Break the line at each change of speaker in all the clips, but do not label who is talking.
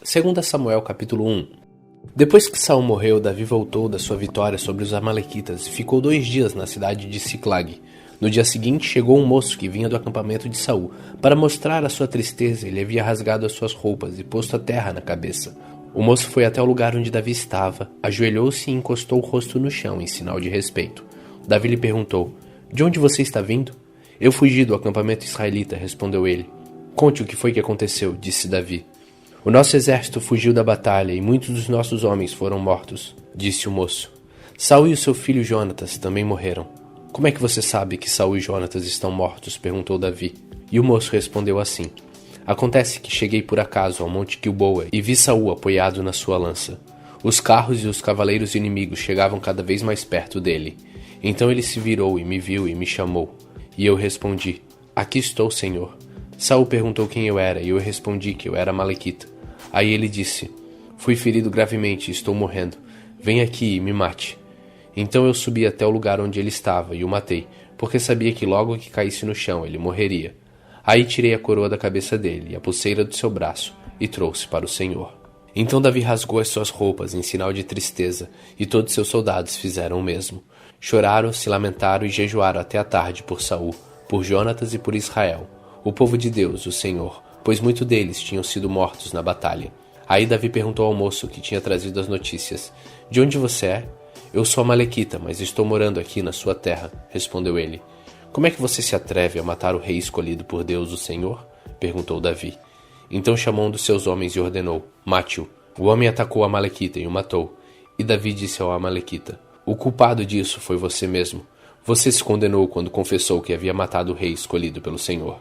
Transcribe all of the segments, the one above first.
2 Samuel capítulo 1. Depois que Saul morreu, Davi voltou da sua vitória sobre os amalequitas e ficou 2 dias na cidade de Siclag. No dia seguinte chegou um moço que vinha do acampamento de Saul. Para mostrar a sua tristeza, ele havia rasgado as suas roupas e posto a terra na cabeça. O moço foi até o lugar onde Davi estava, ajoelhou-se e encostou o rosto no chão em sinal de respeito. Davi lhe perguntou: "De onde você está vindo?" "Eu fugi do acampamento israelita", respondeu ele. "Conte o que foi que aconteceu", disse Davi. "O nosso exército fugiu da batalha e muitos dos nossos homens foram mortos", disse o moço. "Saul e o seu filho Jonatas também morreram." "Como é que você sabe que Saul e Jonatas estão mortos?", perguntou Davi. E o moço respondeu assim: "Acontece que cheguei por acaso ao monte Gilboa e vi Saul apoiado na sua lança. Os carros e os cavaleiros inimigos chegavam cada vez mais perto dele. Então ele se virou e me viu e me chamou. E eu respondi: 'Aqui estou, Senhor.' Saul perguntou quem eu era e eu respondi que eu era amalequita. Aí ele disse: 'Fui ferido gravemente e estou morrendo. Vem aqui e me mate.' Então eu subi até o lugar onde ele estava e o matei, porque sabia que logo que caísse no chão ele morreria. Aí tirei a coroa da cabeça dele e a pulseira do seu braço e trouxe para o Senhor." Então Davi rasgou as suas roupas em sinal de tristeza, e todos seus soldados fizeram o mesmo. Choraram, se lamentaram e jejuaram até a tarde por Saul, por Jonatas e por Israel, o povo de Deus, o Senhor, pois muitos deles tinham sido mortos na batalha. Aí Davi perguntou ao moço que tinha trazido as notícias: "De onde você é?" "Eu sou amalequita, mas estou morando aqui na sua terra", respondeu ele. "Como é que você se atreve a matar o rei escolhido por Deus, o Senhor?" perguntou Davi. Então chamou um dos seus homens e ordenou: "Mate-o." O homem atacou o amalequita e o matou. E Davi disse ao amalequita: "O culpado disso foi você mesmo. Você se condenou quando confessou que havia matado o rei escolhido pelo Senhor."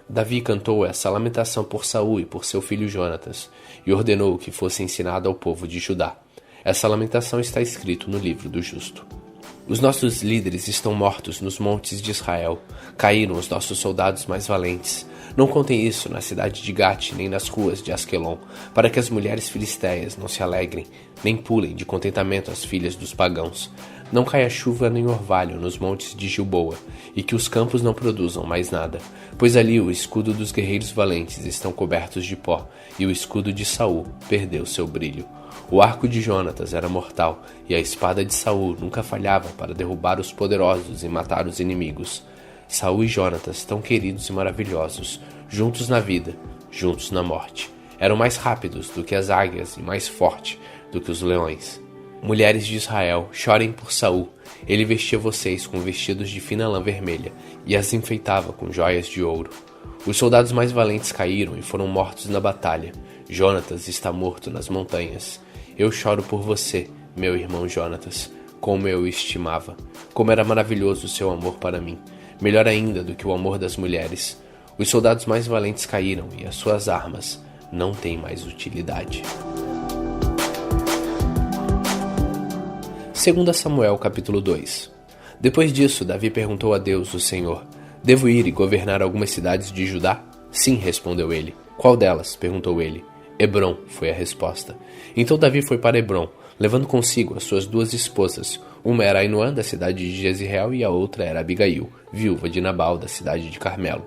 Davi cantou essa lamentação por Saul e por seu filho Jonatas, e ordenou que fosse ensinada ao povo de Judá. Essa lamentação está escrito no livro do justo. "Os nossos líderes estão mortos nos montes de Israel. Caíram os nossos soldados mais valentes. Não contem isso na cidade de Gate, nem nas ruas de Asquelon, para que as mulheres filisteias não se alegrem, nem pulem de contentamento as filhas dos pagãos. Não caia chuva nem orvalho nos montes de Gilboa, e que os campos não produzam mais nada, pois ali o escudo dos guerreiros valentes estão cobertos de pó, e o escudo de Saul perdeu seu brilho. O arco de Jonatas era mortal, e a espada de Saul nunca falhava para derrubar os poderosos e matar os inimigos. Saul e Jonatas, tão queridos e maravilhosos, juntos na vida, juntos na morte. Eram mais rápidos do que as águias e mais fortes do que os leões. Mulheres de Israel, chorem por Saul. Ele vestia vocês com vestidos de fina lã vermelha e as enfeitava com joias de ouro. Os soldados mais valentes caíram e foram mortos na batalha. Jonatas está morto nas montanhas. Eu choro por você, meu irmão Jonatas, como eu o estimava. Como era maravilhoso o seu amor para mim, melhor ainda do que o amor das mulheres. Os soldados mais valentes caíram e as suas armas não têm mais utilidade. 2 Samuel capítulo 2. Depois disso, Davi perguntou a Deus, o Senhor: "Devo ir e governar algumas cidades de Judá?" "Sim", respondeu ele. "Qual delas?", perguntou ele. "Hebrom", foi a resposta. Então Davi foi para Hebrom, levando consigo as suas 2 esposas. Uma era Ainoã, da cidade de Jezreel, e a outra era Abigail, viúva de Nabal, da cidade de Carmelo.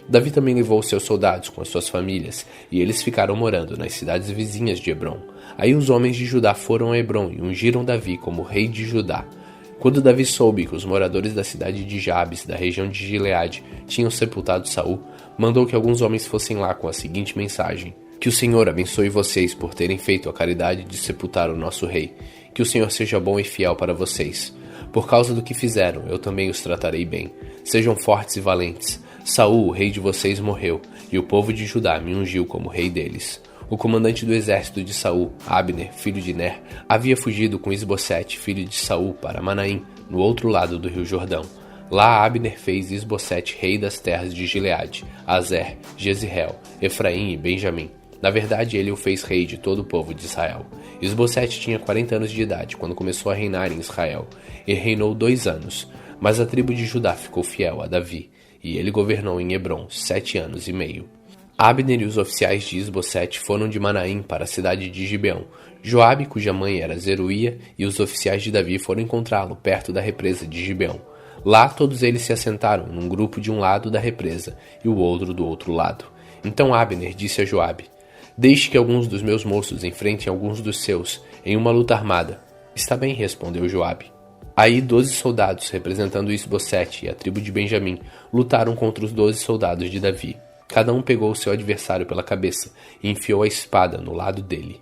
Davi também levou seus soldados com as suas famílias, e eles ficaram morando nas cidades vizinhas de Hebrom. Aí os homens de Judá foram a Hebrom e ungiram Davi como rei de Judá. Quando Davi soube que os moradores da cidade de Jabes, da região de Gileade, tinham sepultado Saul, mandou que alguns homens fossem lá com a seguinte mensagem: "Que o Senhor abençoe vocês por terem feito a caridade de sepultar o nosso rei. Que o Senhor seja bom e fiel para vocês. Por causa do que fizeram, eu também os tratarei bem. Sejam fortes e valentes. Saul, o rei de vocês, morreu, e o povo de Judá me ungiu como rei deles." O comandante do exército de Saul, Abner, filho de Ner, havia fugido com Isbosete, filho de Saul, para Manaim, no outro lado do rio Jordão. Lá Abner fez Isbosete rei das terras de Gileade, Azer, Jezreel, Efraim e Benjamim. Na verdade, ele o fez rei de todo o povo de Israel. Isbosete tinha 40 anos de idade quando começou a reinar em Israel, e reinou 2 anos, mas a tribo de Judá ficou fiel a Davi, e ele governou em Hebrom 7 anos e meio. Abner e os oficiais de Isbosete foram de Manaim para a cidade de Gibeão. Joabe, cuja mãe era Zeruía, e os oficiais de Davi foram encontrá-lo perto da represa de Gibeão. Lá todos eles se assentaram num grupo de um lado da represa e o outro do outro lado. Então Abner disse a Joabe: Deixe que alguns dos meus moços enfrentem alguns dos seus em uma luta armada. Está bem, respondeu Joabe. Aí 12 soldados, representando Isbosete e a tribo de Benjamim, lutaram contra os 12 soldados de Davi. Cada um pegou o seu adversário pela cabeça e enfiou a espada no lado dele.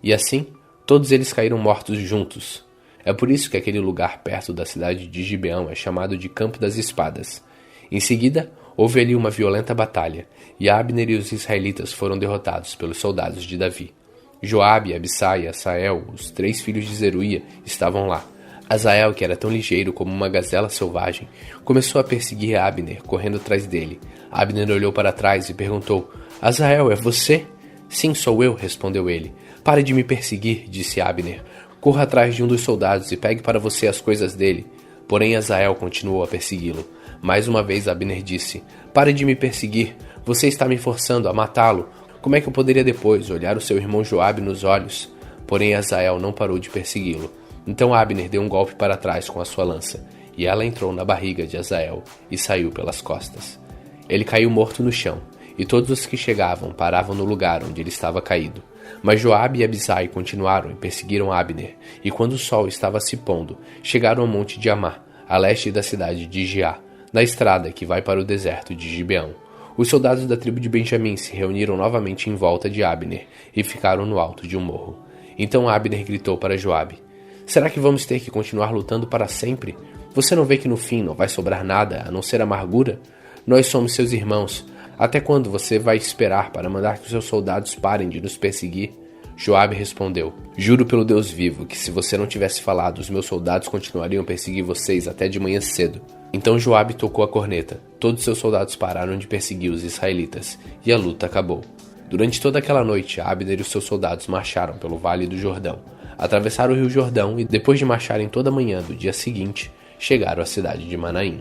E assim, todos eles caíram mortos juntos. É por isso que aquele lugar perto da cidade de Gibeão é chamado de Campo das Espadas. Em seguida, houve ali uma violenta batalha, e Abner e os israelitas foram derrotados pelos soldados de Davi. Joabe, Abissai e Asael, os 3 filhos de Zeruia, estavam lá. Asael, que era tão ligeiro como uma gazela selvagem, começou a perseguir Abner, correndo atrás dele. Abner olhou para trás e perguntou: Asael, é você? Sim, sou eu, respondeu ele. Pare de me perseguir, disse Abner. Corra atrás de um dos soldados e pegue para você as coisas dele. Porém, Asael continuou a persegui-lo. Mais uma vez Abner disse: Pare de me perseguir, você está me forçando a matá-lo. Como é que eu poderia depois olhar o seu irmão Joabe nos olhos? Porém, Asael não parou de persegui-lo. Então Abner deu um golpe para trás com a sua lança, e ela entrou na barriga de Asael e saiu pelas costas. Ele caiu morto no chão, e todos os que chegavam paravam no lugar onde ele estava caído. Mas Joabe e Abissai continuaram e perseguiram Abner, e quando o sol estava se pondo, chegaram ao monte de Amá, a leste da cidade de Giá, na estrada que vai para o deserto de Gibeão. Os soldados da tribo de Benjamim se reuniram novamente em volta de Abner e ficaram no alto de um morro. Então Abner gritou para Joabe: Será que vamos ter que continuar lutando para sempre? Você não vê que no fim não vai sobrar nada, a não ser amargura? Nós somos seus irmãos. Até quando você vai esperar para mandar que os seus soldados parem de nos perseguir? Joabe respondeu: Juro pelo Deus vivo que se você não tivesse falado, os meus soldados continuariam a perseguir vocês até de manhã cedo. Então Joabe tocou a corneta. Todos seus soldados pararam de perseguir os israelitas, e a luta acabou. Durante toda aquela noite, Abner e os seus soldados marcharam pelo vale do Jordão. Atravessaram o rio Jordão e, depois de marcharem toda a manhã do dia seguinte, chegaram à cidade de Manaim.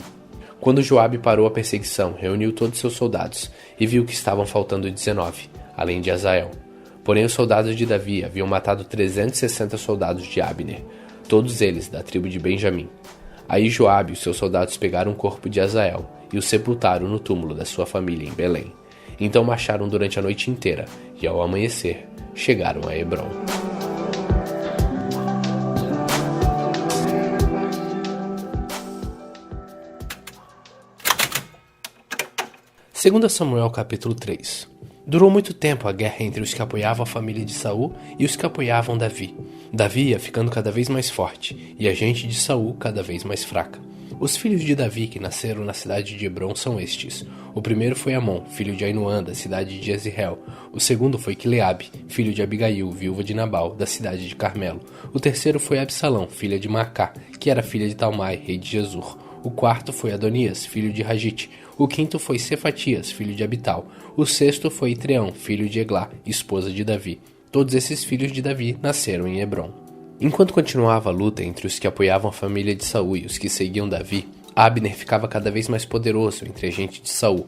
Quando Joabe parou a perseguição, reuniu todos seus soldados e viu que estavam faltando 19, além de Asael. Porém, os soldados de Davi haviam matado 360 soldados de Abner, todos eles da tribo de Benjamim. Aí Joabe e os seus soldados pegaram o corpo de Asael e o sepultaram no túmulo da sua família em Belém. Então marcharam durante a noite inteira e, ao amanhecer, chegaram a Hebrom. Segundo Samuel capítulo 3. Durou muito tempo a guerra entre os que apoiavam a família de Saul e os que apoiavam Davi. Davi ia ficando cada vez mais forte, e a gente de Saul cada vez mais fraca. Os filhos de Davi que nasceram na cidade de Hebrom são estes. O primeiro foi Amon, filho de Ainoã, da cidade de Jezreel. O segundo foi Quileabe, filho de Abigail, viúva de Nabal, da cidade de Carmelo. O terceiro foi Absalão, filha de Maacá, que era filha de Talmai, rei de Gesur. O quarto foi Adonias, filho de Ragite. O quinto foi Cefatias, filho de Abital. O sexto foi Itreão, filho de Eglá, esposa de Davi. Todos esses filhos de Davi nasceram em Hebrom. Enquanto continuava a luta entre os que apoiavam a família de Saul e os que seguiam Davi, Abner ficava cada vez mais poderoso entre a gente de Saul.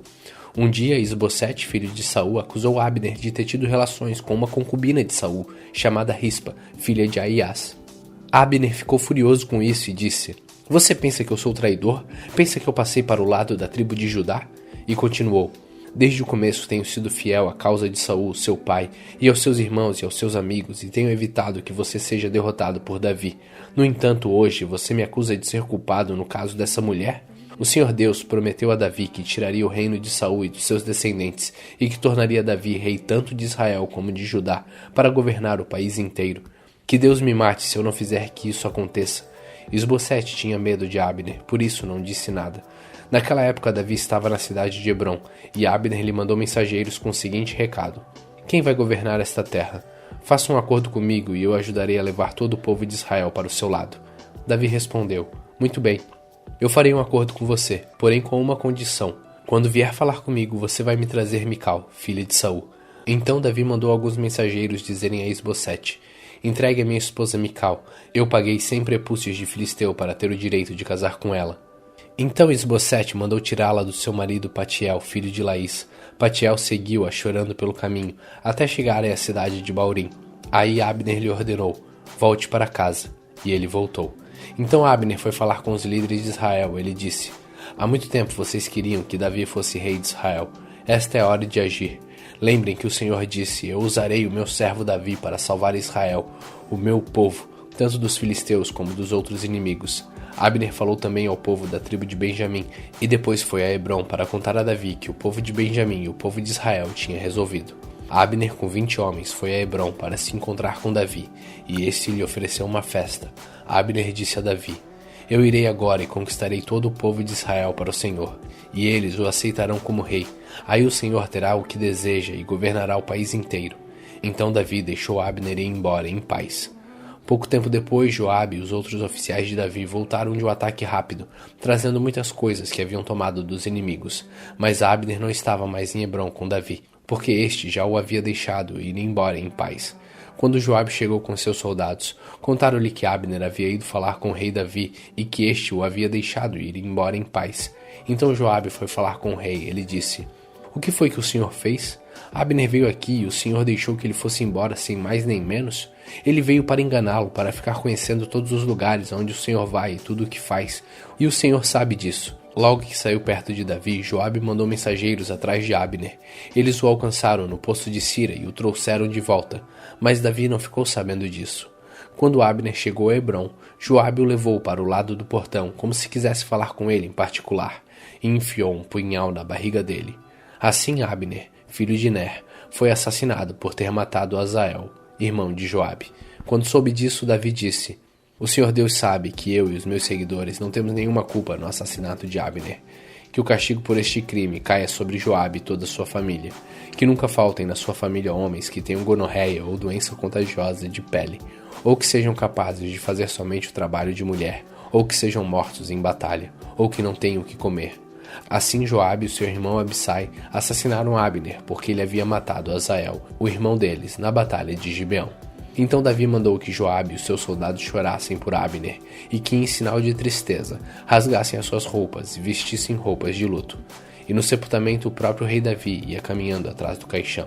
Um dia, Isbosete, filho de Saul, acusou Abner de ter tido relações com uma concubina de Saul, chamada Rispa, filha de Aias. Abner ficou furioso com isso e disse: Você pensa que eu sou traidor? Pensa que eu passei para o lado da tribo de Judá? E continuou: Desde o começo tenho sido fiel à causa de Saul, seu pai, e aos seus irmãos e aos seus amigos, e tenho evitado que você seja derrotado por Davi. No entanto, hoje você me acusa de ser culpado no caso dessa mulher? O Senhor Deus prometeu a Davi que tiraria o reino de Saul e dos seus descendentes, e que tornaria Davi rei tanto de Israel como de Judá, para governar o país inteiro. Que Deus me mate se eu não fizer que isso aconteça. Isbosete tinha medo de Abner, por isso não disse nada. Naquela época Davi estava na cidade de Hebrom, e Abner lhe mandou mensageiros com o seguinte recado: Quem vai governar esta terra? Faça um acordo comigo e eu ajudarei a levar todo o povo de Israel para o seu lado. Davi respondeu: Muito bem, eu farei um acordo com você, porém com uma condição. Quando vier falar comigo, você vai me trazer Mical, filha de Saul. Então Davi mandou alguns mensageiros dizerem a Isbosete: Entregue a minha esposa Mical. Eu paguei 100 prepúcios de filisteu para ter o direito de casar com ela. Então Isbosete mandou tirá-la do seu marido Patiel, filho de Laís. Patiel seguiu-a chorando pelo caminho, até chegarem à cidade de Baurim. Aí Abner lhe ordenou: Volte para casa. E ele voltou. Então Abner foi falar com os líderes de Israel. Ele disse: Há muito tempo vocês queriam que Davi fosse rei de Israel. Esta é a hora de agir. Lembrem que o Senhor disse: eu usarei o meu servo Davi para salvar Israel, o meu povo, tanto dos filisteus como dos outros inimigos. Abner falou também ao povo da tribo de Benjamim e depois foi a Hebrom para contar a Davi que o povo de Benjamim e o povo de Israel tinha resolvido. Abner, com 20 homens, foi a Hebrom para se encontrar com Davi, e este lhe ofereceu uma festa. Abner disse a Davi: eu irei agora e conquistarei todo o povo de Israel para o Senhor, e eles o aceitarão como rei. Aí o Senhor terá o que deseja e governará o país inteiro. Então Davi deixou Abner ir embora em paz. Pouco tempo depois, Joabe e os outros oficiais de Davi voltaram de um ataque rápido, trazendo muitas coisas que haviam tomado dos inimigos. Mas Abner não estava mais em Hebrom com Davi, porque este já o havia deixado ir embora em paz. Quando Joabe chegou com seus soldados, contaram-lhe que Abner havia ido falar com o rei Davi e que este o havia deixado ir embora em paz. Então Joabe foi falar com o rei. Ele disse: o que foi que o senhor fez? Abner veio aqui e o senhor deixou que ele fosse embora sem mais nem menos? Ele veio para enganá-lo, para ficar conhecendo todos os lugares onde o senhor vai e tudo o que faz. E o senhor sabe disso. Logo que saiu perto de Davi, Joabe mandou mensageiros atrás de Abner. Eles o alcançaram no poço de Sira e o trouxeram de volta. Mas Davi não ficou sabendo disso. Quando Abner chegou a Hebrom, Joabe o levou para o lado do portão, como se quisesse falar com ele em particular, e enfiou um punhal na barriga dele. Assim Abner, filho de Ner, foi assassinado por ter matado Asael, irmão de Joabe. Quando soube disso, Davi disse: o Senhor Deus sabe que eu e os meus seguidores não temos nenhuma culpa no assassinato de Abner. Que o castigo por este crime caia sobre Joabe e toda a sua família. Que nunca faltem na sua família homens que tenham gonorreia ou doença contagiosa de pele, ou que sejam capazes de fazer somente o trabalho de mulher, ou que sejam mortos em batalha, ou que não tenham o que comer. Assim Joabe e seu irmão Abissai assassinaram Abner, porque ele havia matado Asael, o irmão deles, na batalha de Gibeão. Então Davi mandou que Joabe e os seus soldados chorassem por Abner, e que, em sinal de tristeza, rasgassem as suas roupas e vestissem roupas de luto. E no sepultamento o próprio rei Davi ia caminhando atrás do caixão.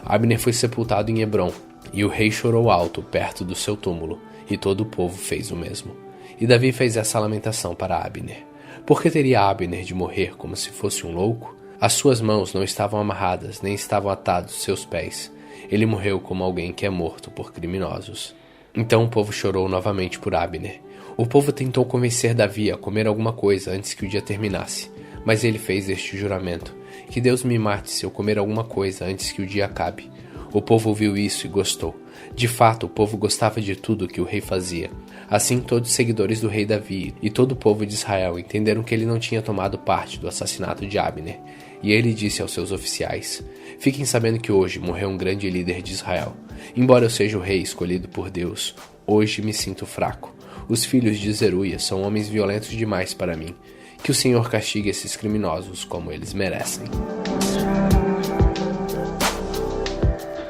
Abner foi sepultado em Hebrom, e o rei chorou alto perto do seu túmulo, e todo o povo fez o mesmo. E Davi fez essa lamentação para Abner: por que teria Abner de morrer como se fosse um louco? As suas mãos não estavam amarradas, nem estavam atados seus pés. Ele morreu como alguém que é morto por criminosos. Então o povo chorou novamente por Abner. O povo tentou convencer Davi a comer alguma coisa antes que o dia terminasse, mas ele fez este juramento: que Deus me mate se eu comer alguma coisa antes que o dia acabe. O povo ouviu isso e gostou. De fato, o povo gostava de tudo que o rei fazia. Assim, todos os seguidores do rei Davi e todo o povo de Israel entenderam que ele não tinha tomado parte do assassinato de Abner. E ele disse aos seus oficiais: fiquem sabendo que hoje morreu um grande líder de Israel. Embora eu seja o rei escolhido por Deus, hoje me sinto fraco. Os filhos de Zeruia são homens violentos demais para mim. Que o Senhor castigue esses criminosos como eles merecem.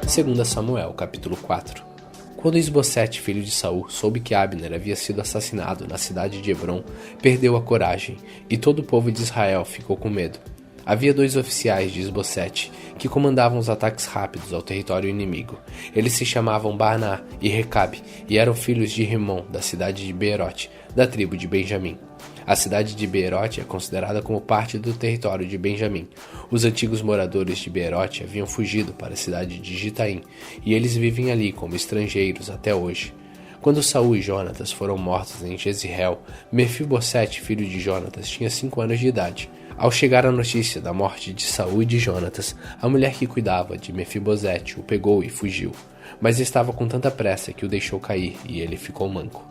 2 Samuel, capítulo 4. Quando Isbosete, filho de Saul, soube que Abner havia sido assassinado na cidade de Hebrom, perdeu a coragem, e todo o povo de Israel ficou com medo. Havia 2 oficiais de Isbosete que comandavam os ataques rápidos ao território inimigo. Eles se chamavam Baaná e Recabe, e eram filhos de Rimom, da cidade de Beerote, da tribo de Benjamim. A cidade de Beerote é considerada como parte do território de Benjamim. Os antigos moradores de Beerote haviam fugido para a cidade de Gitaim, e eles vivem ali como estrangeiros até hoje. Quando Saul e Jonatas foram mortos em Jezreel, Mefibosete, filho de Jonatas, tinha 5 anos de idade. Ao chegar a notícia da morte de Saul e de Jonatas, a mulher que cuidava de Mefibosete o pegou e fugiu, mas estava com tanta pressa que o deixou cair e ele ficou manco.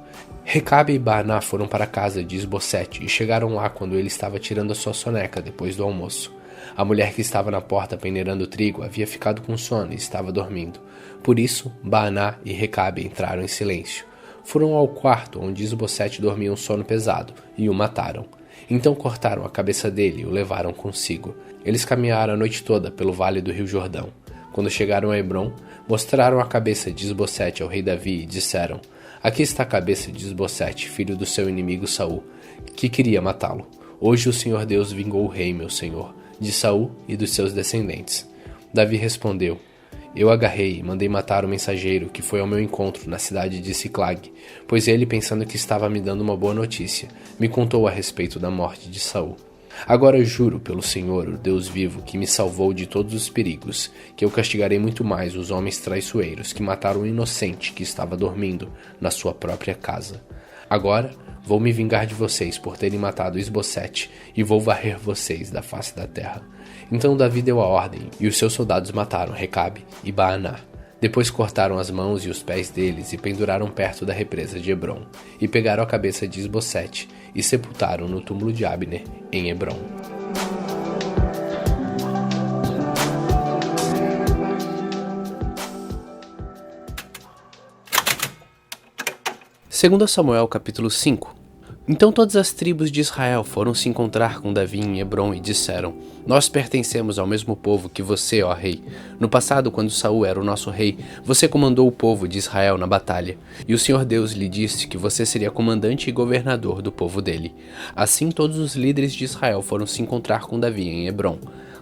Recabe e Baaná foram para a casa de Isbosete e chegaram lá quando ele estava tirando a sua soneca depois do almoço. A mulher que estava na porta peneirando trigo havia ficado com sono e estava dormindo. Por isso, Baaná e Recabe entraram em silêncio. Foram ao quarto onde Isbosete dormia um sono pesado e o mataram. Então cortaram a cabeça dele e o levaram consigo. Eles caminharam a noite toda pelo vale do rio Jordão. Quando chegaram a Hebrom, mostraram a cabeça de Isbosete ao rei Davi e disseram: aqui está a cabeça de Isbosete, filho do seu inimigo Saul, que queria matá-lo. Hoje o Senhor Deus vingou o rei, meu senhor, de Saul e dos seus descendentes. Davi respondeu: eu agarrei e mandei matar o mensageiro que foi ao meu encontro na cidade de Siclag, pois ele, pensando que estava me dando uma boa notícia, me contou a respeito da morte de Saul. Agora juro pelo Senhor, o Deus vivo, que me salvou de todos os perigos, que eu castigarei muito mais os homens traiçoeiros que mataram o inocente que estava dormindo na sua própria casa. Agora vou me vingar de vocês por terem matado Isbosete e vou varrer vocês da face da terra. Então Davi deu a ordem, e os seus soldados mataram Recabe e Baaná. Depois cortaram as mãos e os pés deles e penduraram perto da represa de Hebrom, e pegaram a cabeça de Isbosete e sepultaram no túmulo de Abner, em Hebrom. Segundo Samuel capítulo 5. Então todas as tribos de Israel foram se encontrar com Davi em Hebrom e disseram: Nós pertencemos ao mesmo povo que você, ó rei. No passado, quando Saul era o nosso rei, você comandou o povo de Israel na batalha, e o Senhor Deus lhe disse que você seria comandante e governador do povo dele. Assim todos os líderes de Israel foram se encontrar com Davi em Hebrom.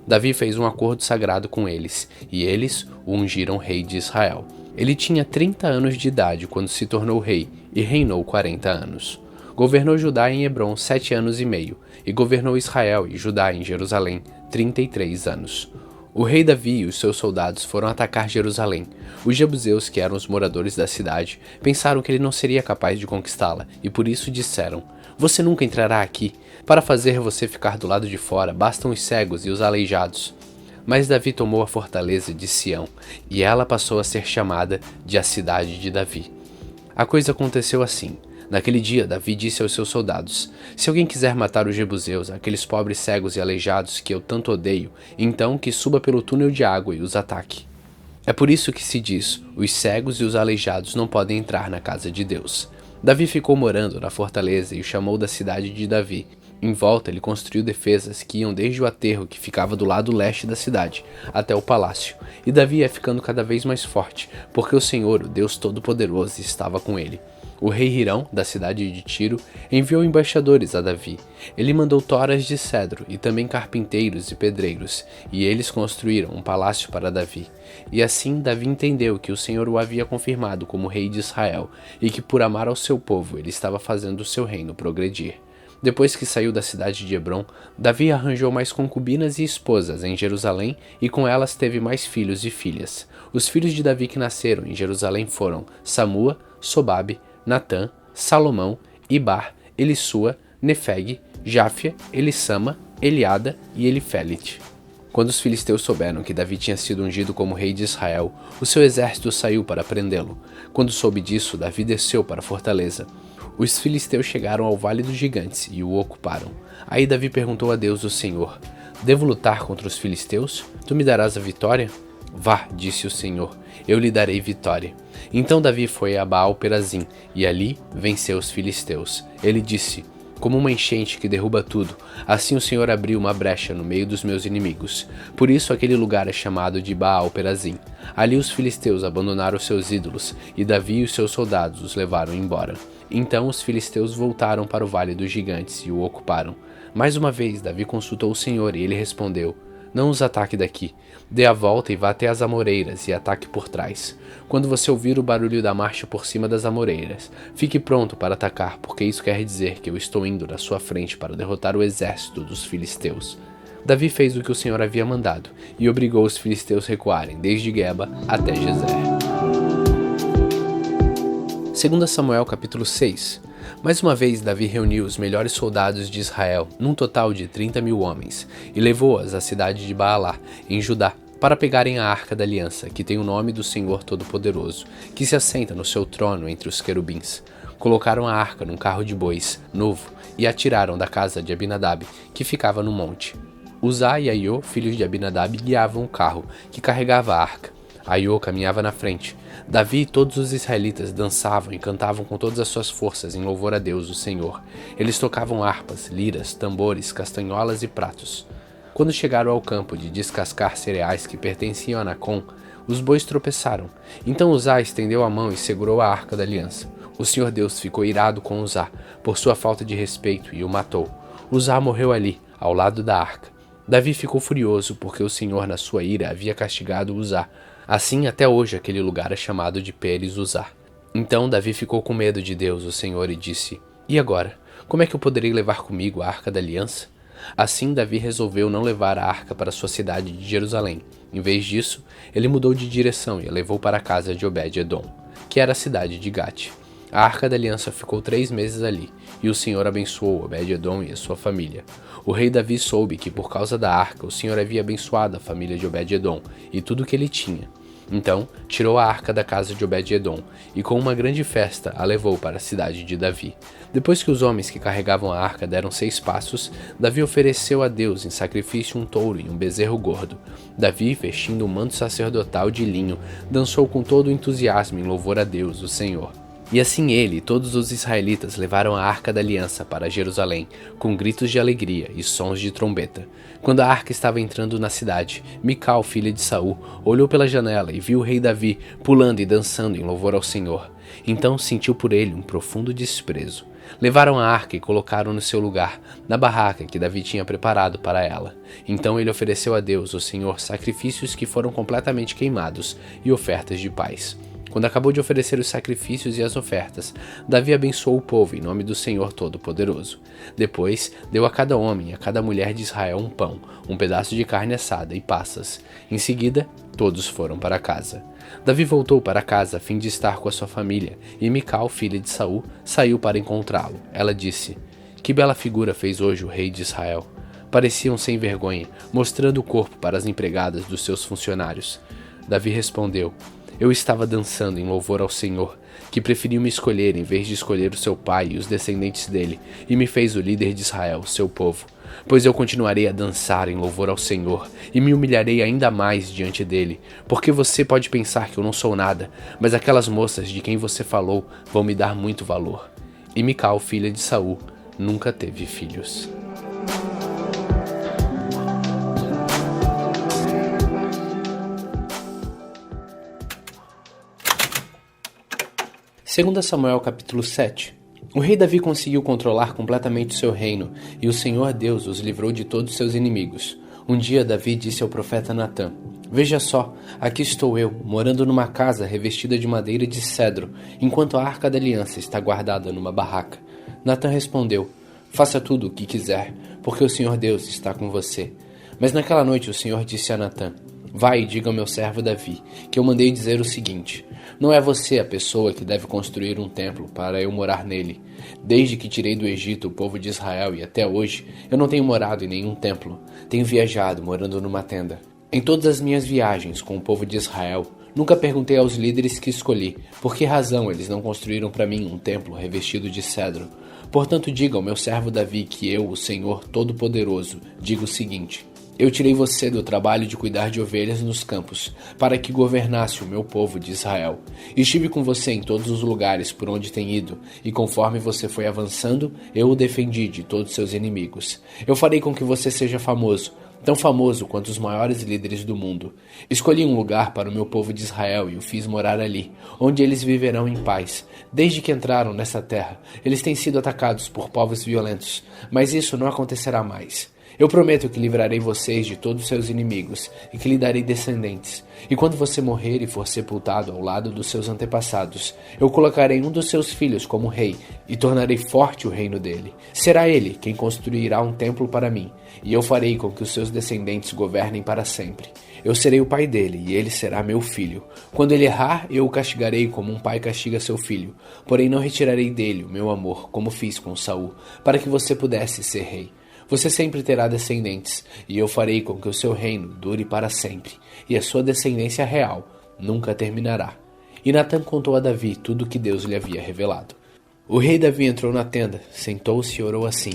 Davi fez um acordo sagrado com eles, e eles o ungiram rei de Israel. Ele tinha 30 anos de idade quando se tornou rei, e reinou 40 anos. Governou Judá em Hebrom 7 anos e meio, e governou Israel e Judá em Jerusalém 33 anos. O rei Davi e os seus soldados foram atacar Jerusalém. Os jebuseus, que eram os moradores da cidade, pensaram que ele não seria capaz de conquistá-la, e por isso disseram: Você nunca entrará aqui. Para fazer você ficar do lado de fora, bastam os cegos e os aleijados. Mas Davi tomou a fortaleza de Sião, e ela passou a ser chamada de a cidade de Davi. A coisa aconteceu assim. Naquele dia, Davi disse aos seus soldados: Se alguém quiser matar os jebuseus, aqueles pobres cegos e aleijados que eu tanto odeio, então que suba pelo túnel de água e os ataque. É por isso que se diz: os cegos e os aleijados não podem entrar na casa de Deus. Davi ficou morando na fortaleza e o chamou da cidade de Davi. Em volta, ele construiu defesas que iam desde o aterro que ficava do lado leste da cidade até o palácio. E Davi ia ficando cada vez mais forte, porque o Senhor, o Deus Todo-Poderoso, estava com ele. O rei Hirão, da cidade de Tiro, enviou embaixadores a Davi. Ele mandou toras de cedro e também carpinteiros e pedreiros, e eles construíram um palácio para Davi. E assim Davi entendeu que o Senhor o havia confirmado como rei de Israel, e que por amar ao seu povo ele estava fazendo o seu reino progredir. Depois que saiu da cidade de Hebrom, Davi arranjou mais concubinas e esposas em Jerusalém, e com elas teve mais filhos e filhas. Os filhos de Davi que nasceram em Jerusalém foram Samua, Sobabe, Natã, Salomão, Ibar, Elissua, Nefeg, Jáfia, Elissama, Eliada e Elifelete. Quando os filisteus souberam que Davi tinha sido ungido como rei de Israel, o seu exército saiu para prendê-lo. Quando soube disso, Davi desceu para a fortaleza. Os filisteus chegaram ao Vale dos Gigantes e o ocuparam. Aí Davi perguntou a Deus, o Senhor: Devo lutar contra os filisteus? Tu me darás a vitória? Vá, disse o Senhor, eu lhe darei vitória. Então Davi foi a Baal-Perazim, e ali venceu os filisteus. Ele disse: Como uma enchente que derruba tudo, assim o Senhor abriu uma brecha no meio dos meus inimigos. Por isso aquele lugar é chamado de Baal-Perazim. Ali os filisteus abandonaram seus ídolos, e Davi e os seus soldados os levaram embora. Então os filisteus voltaram para o Vale dos Gigantes e o ocuparam. Mais uma vez Davi consultou o Senhor, e ele respondeu: Não os ataque daqui. Dê a volta e vá até as amoreiras e ataque por trás. Quando você ouvir o barulho da marcha por cima das amoreiras, fique pronto para atacar, porque isso quer dizer que eu estou indo na sua frente para derrotar o exército dos filisteus. Davi fez o que o Senhor havia mandado, e obrigou os filisteus a recuarem desde Geba até Gezer. 2 Samuel capítulo 6. Mais uma vez Davi reuniu os melhores soldados de Israel, num total de 30.000 homens, e levou-os à cidade de Baalá, em Judá, para pegarem a Arca da Aliança, que tem o nome do Senhor Todo-Poderoso, que se assenta no seu trono entre os querubins. Colocaram a arca num carro de bois, novo, e a tiraram da casa de Abinadab, que ficava no monte. Uzá e Aiô, filhos de Abinadab, guiavam o carro, que carregava a arca. Aiô caminhava na frente. Davi e todos os israelitas dançavam e cantavam com todas as suas forças em louvor a Deus, o Senhor. Eles tocavam harpas, liras, tambores, castanholas e pratos. Quando chegaram ao campo de descascar cereais que pertenciam a Nacon, os bois tropeçaram. Então Uzá estendeu a mão e segurou a Arca da Aliança. O Senhor Deus ficou irado com Uzá, por sua falta de respeito, e o matou. Uzá morreu ali, ao lado da arca. Davi ficou furioso, porque o Senhor, na sua ira, havia castigado Uzá. Assim, até hoje, aquele lugar é chamado de Peres-Uzá. Então Davi ficou com medo de Deus, o Senhor, e disse: E agora? Como é que eu poderei levar comigo a Arca da Aliança? Assim, Davi resolveu não levar a arca para sua cidade de Jerusalém. Em vez disso, ele mudou de direção e a levou para a casa de Obed-Edom, que era a cidade de Gate. A arca da aliança ficou 3 meses ali, e o Senhor abençoou Obed-Edom e a sua família. O rei Davi soube que por causa da arca o Senhor havia abençoado a família de Obed-Edom e tudo o que ele tinha. Então, tirou a arca da casa de Obed-Edom e com uma grande festa a levou para a cidade de Davi. Depois que os homens que carregavam a arca deram 6 passos, Davi ofereceu a Deus em sacrifício um touro e um bezerro gordo. Davi, vestindo um manto sacerdotal de linho, dançou com todo o entusiasmo em louvor a Deus, o Senhor. E assim ele e todos os israelitas levaram a arca da aliança para Jerusalém, com gritos de alegria e sons de trombeta. Quando a arca estava entrando na cidade, Mical, filha de Saul, olhou pela janela e viu o rei Davi pulando e dançando em louvor ao Senhor. Então sentiu por ele um profundo desprezo. Levaram a arca e colocaram no seu lugar, na barraca que Davi tinha preparado para ela. Então ele ofereceu a Deus, o Senhor, sacrifícios que foram completamente queimados e ofertas de paz. Quando acabou de oferecer os sacrifícios e as ofertas, Davi abençoou o povo em nome do Senhor Todo-Poderoso. Depois, deu a cada homem e a cada mulher de Israel um pão, um pedaço de carne assada e passas. Em seguida, todos foram para casa. Davi voltou para casa a fim de estar com a sua família, e Mical, filha de Saul, saiu para encontrá-lo. Ela disse: "Que bela figura fez hoje o rei de Israel." Pareciam sem vergonha, mostrando o corpo para as empregadas dos seus funcionários. Davi respondeu: "Eu estava dançando em louvor ao Senhor, que preferiu me escolher em vez de escolher o seu pai e os descendentes dele, e me fez o líder de Israel, seu povo. Pois eu continuarei a dançar em louvor ao Senhor, e me humilharei ainda mais diante dele, porque você pode pensar que eu não sou nada, mas aquelas moças de quem você falou vão me dar muito valor." E Mical, filha de Saul, nunca teve filhos. Segundo Samuel capítulo 7. O rei Davi conseguiu controlar completamente o seu reino, e o Senhor Deus os livrou de todos seus inimigos. Um dia Davi disse ao profeta Natã: "Veja só, aqui estou eu, morando numa casa revestida de madeira de cedro, enquanto a arca da aliança está guardada numa barraca." Natã respondeu: "Faça tudo o que quiser, porque o Senhor Deus está com você." Mas naquela noite o Senhor disse a Natã: "Vai e diga ao meu servo Davi, que eu mandei dizer o seguinte: não é você a pessoa que deve construir um templo para eu morar nele. Desde que tirei do Egito o povo de Israel e até hoje, eu não tenho morado em nenhum templo. Tenho viajado morando numa tenda. Em todas as minhas viagens com o povo de Israel, nunca perguntei aos líderes que escolhi por que razão eles não construíram para mim um templo revestido de cedro. Portanto, diga ao meu servo Davi que eu, o Senhor Todo-Poderoso, digo o seguinte: eu tirei você do trabalho de cuidar de ovelhas nos campos, para que governasse o meu povo de Israel. Estive com você em todos os lugares por onde tem ido, e conforme você foi avançando, eu o defendi de todos seus inimigos. Eu farei com que você seja famoso, tão famoso quanto os maiores líderes do mundo. Escolhi um lugar para o meu povo de Israel e o fiz morar ali, onde eles viverão em paz. Desde que entraram nessa terra, eles têm sido atacados por povos violentos, mas isso não acontecerá mais. Eu prometo que livrarei vocês de todos os seus inimigos e que lhe darei descendentes. E quando você morrer e for sepultado ao lado dos seus antepassados, eu colocarei um dos seus filhos como rei e tornarei forte o reino dele. Será ele quem construirá um templo para mim, e eu farei com que os seus descendentes governem para sempre. Eu serei o pai dele e ele será meu filho. Quando ele errar, eu o castigarei como um pai castiga seu filho. Porém não retirarei dele o meu amor, como fiz com Saul, para que você pudesse ser rei. Você sempre terá descendentes, e eu farei com que o seu reino dure para sempre, e a sua descendência real nunca terminará." E Natã contou a Davi tudo o que Deus lhe havia revelado. O rei Davi entrou na tenda, sentou-se e orou assim: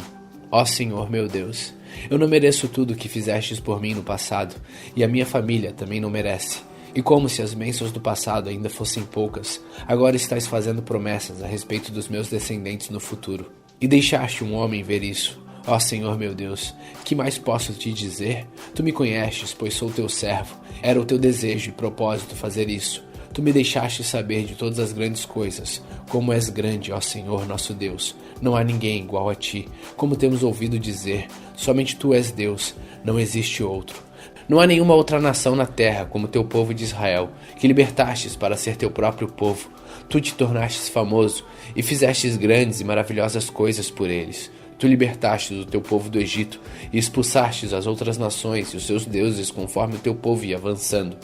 "Ó Senhor meu Deus, eu não mereço tudo o que fizestes por mim no passado, e a minha família também não merece. E como se as bênçãos do passado ainda fossem poucas, agora estás fazendo promessas a respeito dos meus descendentes no futuro. E deixaste um homem ver isso. Ó Senhor meu Deus, que mais posso te dizer? Tu me conheces, pois sou teu servo. Era o teu desejo e propósito fazer isso. Tu me deixaste saber de todas as grandes coisas. Como és grande, ó Senhor nosso Deus. Não há ninguém igual a ti. Como temos ouvido dizer, somente tu és Deus, não existe outro. Não há nenhuma outra nação na terra como teu povo de Israel, que libertastes para ser teu próprio povo. Tu te tornastes famoso e fizestes grandes e maravilhosas coisas por eles. Tu libertastes o teu povo do Egito e expulsastes as outras nações e os seus deuses conforme o teu povo ia avançando.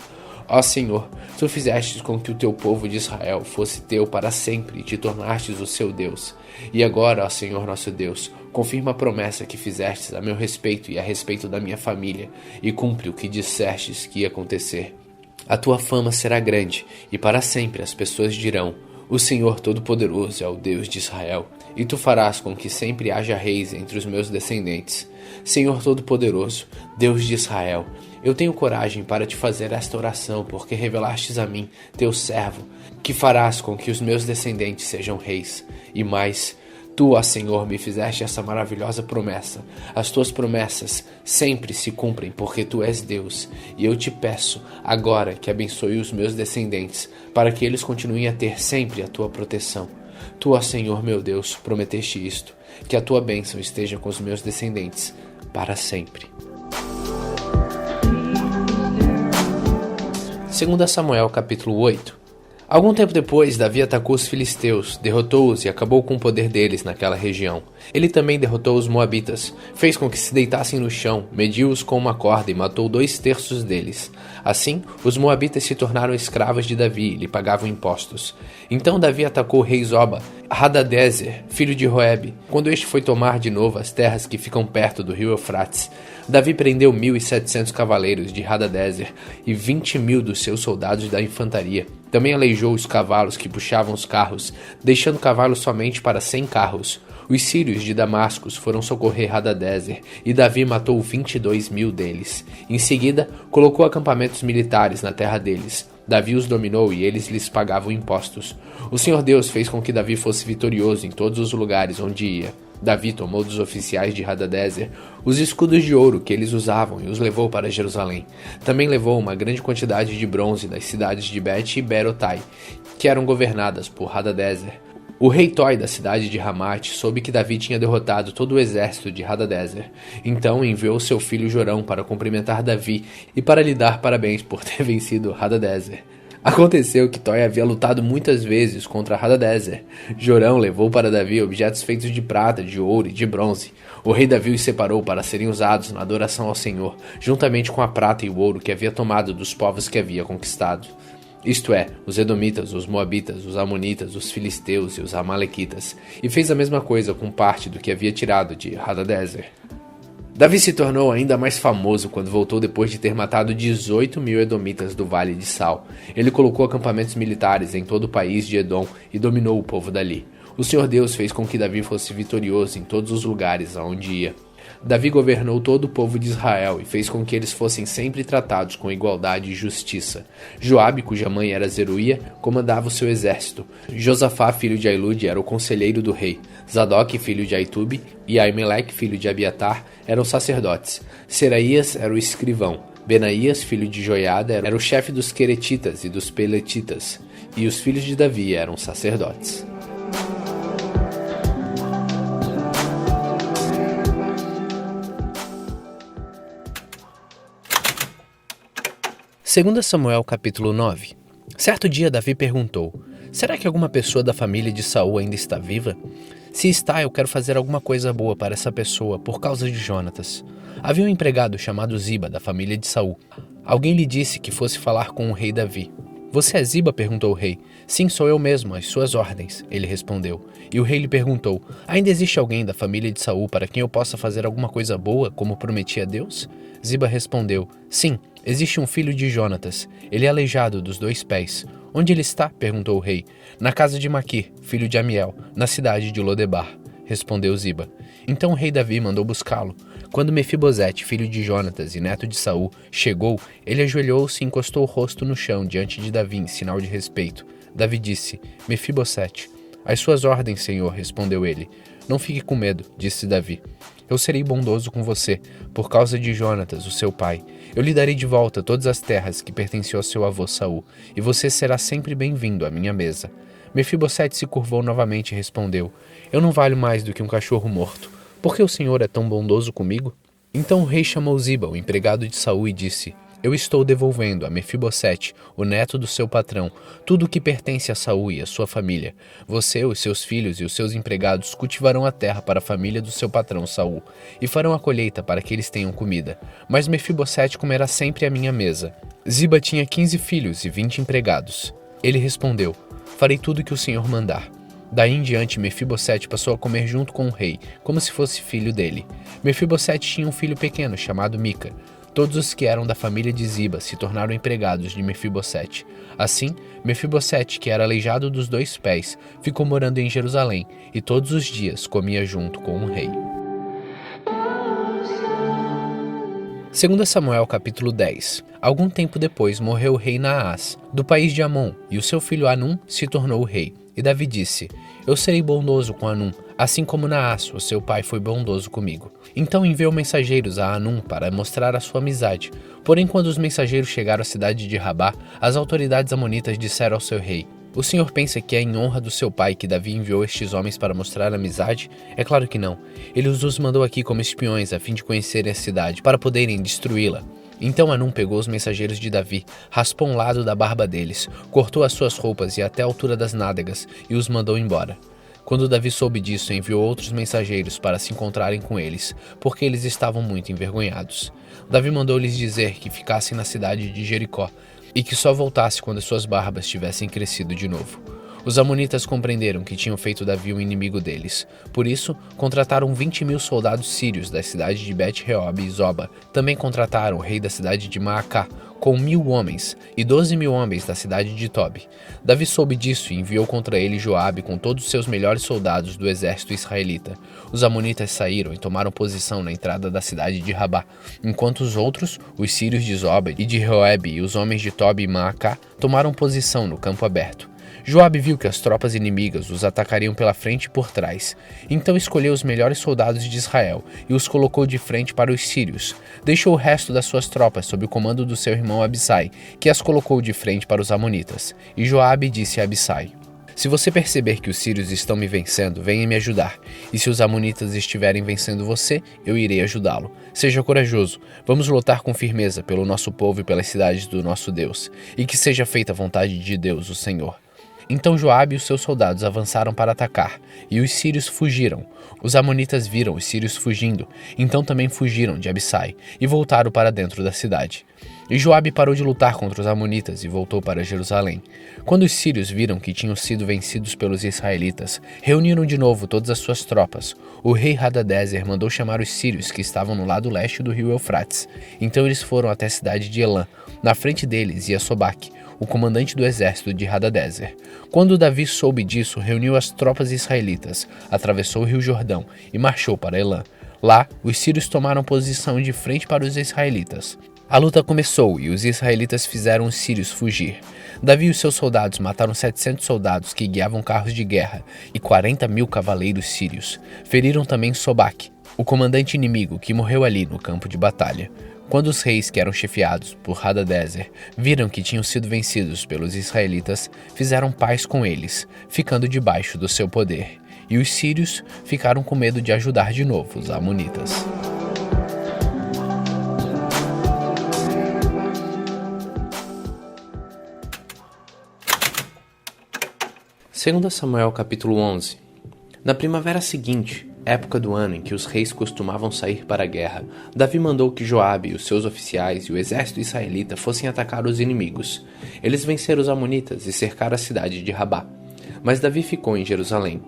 Ó Senhor, tu fizestes com que o teu povo de Israel fosse teu para sempre e te tornastes o seu Deus. E agora, ó Senhor nosso Deus, confirma a promessa que fizestes a meu respeito e a respeito da minha família, e cumpre o que dissestes que ia acontecer. A tua fama será grande, e para sempre as pessoas dirão: o Senhor Todo-Poderoso é o Deus de Israel, e tu farás com que sempre haja reis entre os meus descendentes. Senhor Todo-Poderoso, Deus de Israel, eu tenho coragem para te fazer esta oração, porque revelastes a mim, teu servo, que farás com que os meus descendentes sejam reis. E mais, tu, ó Senhor, me fizeste essa maravilhosa promessa. As tuas promessas sempre se cumprem, porque tu és Deus. E eu te peço, agora, que abençoe os meus descendentes, para que eles continuem a ter sempre a tua proteção. Tu, ó Senhor meu Deus, prometeste isto, que a tua bênção esteja com os meus descendentes, para sempre. 2 Samuel capítulo 8. Algum tempo depois, Davi atacou os filisteus, derrotou-os e acabou com o poder deles naquela região. Ele também derrotou os moabitas, fez com que se deitassem no chão, mediu-os com uma corda e matou 2/3 deles. Assim, os moabitas se tornaram escravos de Davi e lhe pagavam impostos. Então Davi atacou o rei Zoba, Hadadezer, filho de Joebe, quando este foi tomar de novo as terras que ficam perto do rio Eufrates. Davi prendeu 1.700 cavaleiros de Hadadezer e 20.000 dos seus soldados da infantaria. Também aleijou os cavalos que puxavam os carros, deixando cavalos somente para 100 carros. Os sírios de Damasco foram socorrer Hadadezer, e Davi matou 22.000 deles. Em seguida, colocou acampamentos militares na terra deles. Davi os dominou e eles lhes pagavam impostos. O Senhor Deus fez com que Davi fosse vitorioso em todos os lugares onde ia. Davi tomou dos oficiais de Hadadezer os escudos de ouro que eles usavam e os levou para Jerusalém. Também levou uma grande quantidade de bronze das cidades de Bet e Berotai, que eram governadas por Hadadezer. O rei Toi da cidade de Ramate soube que Davi tinha derrotado todo o exército de Hadadezer. Então enviou seu filho Jorão para cumprimentar Davi e para lhe dar parabéns por ter vencido Hadadezer. Aconteceu que Toi havia lutado muitas vezes contra Hadadezer. Jorão levou para Davi objetos feitos de prata, de ouro e de bronze. O rei Davi os separou para serem usados na adoração ao Senhor, juntamente com a prata e o ouro que havia tomado dos povos que havia conquistado. Isto é, os edomitas, os moabitas, os amonitas, os filisteus e os amalequitas, e fez a mesma coisa com parte do que havia tirado de Hadadezer. Davi se tornou ainda mais famoso quando voltou depois de ter matado 18.000 edomitas do Vale de Sal. Ele colocou acampamentos militares em todo o país de Edom e dominou o povo dali. O Senhor Deus fez com que Davi fosse vitorioso em todos os lugares aonde ia. Davi governou todo o povo de Israel e fez com que eles fossem sempre tratados com igualdade e justiça. Joabe, cuja mãe era Zeruia, comandava o seu exército. Josafá, filho de Ailude, era o conselheiro do rei. Zadok, filho de Aitube, e Aimeleque, filho de Abiatar, eram sacerdotes. Seraías era o escrivão. Benaías, filho de Joiada, era o chefe dos queretitas e dos peletitas. E os filhos de Davi eram sacerdotes. 2 Samuel capítulo 9. Certo dia Davi perguntou: será que alguma pessoa da família de Saul ainda está viva? Se está, eu quero fazer alguma coisa boa para essa pessoa por causa de Jonatas. Havia um empregado chamado Ziba, da família de Saul. Alguém lhe disse que fosse falar com o rei Davi. Você é Ziba? Perguntou o rei. Sim, sou eu mesmo, às suas ordens, ele respondeu. E o rei lhe perguntou: ainda existe alguém da família de Saul para quem eu possa fazer alguma coisa boa, como prometi a Deus? Ziba respondeu: sim, existe um filho de Jonatas. Ele é aleijado dos 2 pés. Onde ele está? Perguntou o rei. Na casa de Maquir, filho de Amiel, na cidade de Lodebar, respondeu Ziba. Então o rei Davi mandou buscá-lo. Quando Mefibosete, filho de Jonatas e neto de Saul, chegou, ele ajoelhou-se e encostou o rosto no chão diante de Davi em sinal de respeito. Davi disse: Mefibosete. Às suas ordens, senhor, respondeu ele. Não fique com medo, disse Davi. Eu serei bondoso com você, por causa de Jonatas, o seu pai. Eu lhe darei de volta todas as terras que pertenciam ao seu avô Saul, e você será sempre bem-vindo à minha mesa. Mefibosete se curvou novamente e respondeu: Eu não valho mais do que um cachorro morto. Por que o senhor é tão bondoso comigo? Então o rei chamou Ziba, o empregado de Saul, e disse: Eu estou devolvendo a Mefibosete, o neto do seu patrão, tudo o que pertence a Saul e a sua família. Você, os seus filhos e os seus empregados cultivarão a terra para a família do seu patrão Saul, e farão a colheita para que eles tenham comida. Mas Mefibosete comerá sempre à minha mesa. Ziba tinha 15 filhos e 20 empregados. Ele respondeu: farei tudo o que o Senhor mandar. Daí em diante, Mefibosete passou a comer junto com o rei, como se fosse filho dele. Mefibosete tinha um filho pequeno chamado Mica. Todos os que eram da família de Ziba se tornaram empregados de Mefibosete. Assim, Mefibosete, que era aleijado dos 2 pés, ficou morando em Jerusalém e todos os dias comia junto com o rei. 2 Samuel capítulo 10. Algum tempo depois morreu o rei Naás, do país de Amon, e o seu filho Anum se tornou o rei. E Davi disse: eu serei bondoso com Anum, assim como Naás, o seu pai, foi bondoso comigo. Então enviou mensageiros a Anum para mostrar a sua amizade. Porém, quando os mensageiros chegaram à cidade de Rabá, as autoridades amonitas disseram ao seu rei: o senhor pensa que é em honra do seu pai que Davi enviou estes homens para mostrar amizade? É claro que não. Ele os mandou aqui como espiões a fim de conhecerem a cidade, para poderem destruí-la. Então Anum pegou os mensageiros de Davi, raspou um lado da barba deles, cortou as suas roupas e até a altura das nádegas e os mandou embora. Quando Davi soube disso, enviou outros mensageiros para se encontrarem com eles, porque eles estavam muito envergonhados. Davi mandou-lhes dizer que ficassem na cidade de Jericó e que só voltasse quando suas barbas tivessem crescido de novo. Os amonitas compreenderam que tinham feito Davi um inimigo deles. Por isso, contrataram 20.000 soldados sírios da cidade de Bet-Reob e Zoba. Também contrataram o rei da cidade de Maacá, com 1.000 homens, e 12.000 homens da cidade de Tobi. Davi soube disso e enviou contra ele Joabe com todos os seus melhores soldados do exército israelita. Os amonitas saíram e tomaram posição na entrada da cidade de Rabá, enquanto os outros, os sírios de Zoba e de Reob e os homens de Tobi e Maacá, tomaram posição no campo aberto. Joabe viu que as tropas inimigas os atacariam pela frente e por trás. Então escolheu os melhores soldados de Israel e os colocou de frente para os sírios. Deixou o resto das suas tropas sob o comando do seu irmão Abissai, que as colocou de frente para os amonitas. E Joabe disse a Abissai: se você perceber que os sírios estão me vencendo, venha me ajudar. E se os amonitas estiverem vencendo você, eu irei ajudá-lo. Seja corajoso. Vamos lutar com firmeza pelo nosso povo e pelas cidades do nosso Deus. E que seja feita a vontade de Deus, o Senhor. Então Joabe e os seus soldados avançaram para atacar, e os sírios fugiram. Os amonitas viram os sírios fugindo, então também fugiram de Abissai, e voltaram para dentro da cidade. E Joabe parou de lutar contra os amonitas e voltou para Jerusalém. Quando os sírios viram que tinham sido vencidos pelos israelitas, reuniram de novo todas as suas tropas. O rei Hadadezer mandou chamar os sírios que estavam no lado leste do rio Eufrates. Então eles foram até a cidade de Elã. Na frente deles ia Sobaque, o comandante do exército de Hadadezer. Quando Davi soube disso, reuniu as tropas israelitas, atravessou o rio Jordão e marchou para Elã. Lá, os sírios tomaram posição de frente para os israelitas. A luta começou e os israelitas fizeram os sírios fugir. Davi e os seus soldados mataram 700 soldados que guiavam carros de guerra e 40.000 cavaleiros sírios. Feriram também Sobaque, o comandante inimigo que morreu ali no campo de batalha. Quando os reis que eram chefiados por Hadadezer viram que tinham sido vencidos pelos israelitas, fizeram paz com eles, ficando debaixo do seu poder. E os sírios ficaram com medo de ajudar de novo os amonitas. Segundo Samuel capítulo 11. Na primavera seguinte, época do ano em que os reis costumavam sair para a guerra, Davi mandou que Joabe e os seus oficiais e o exército israelita fossem atacar os inimigos. Eles venceram os amonitas e cercaram a cidade de Rabá. Mas Davi ficou em Jerusalém.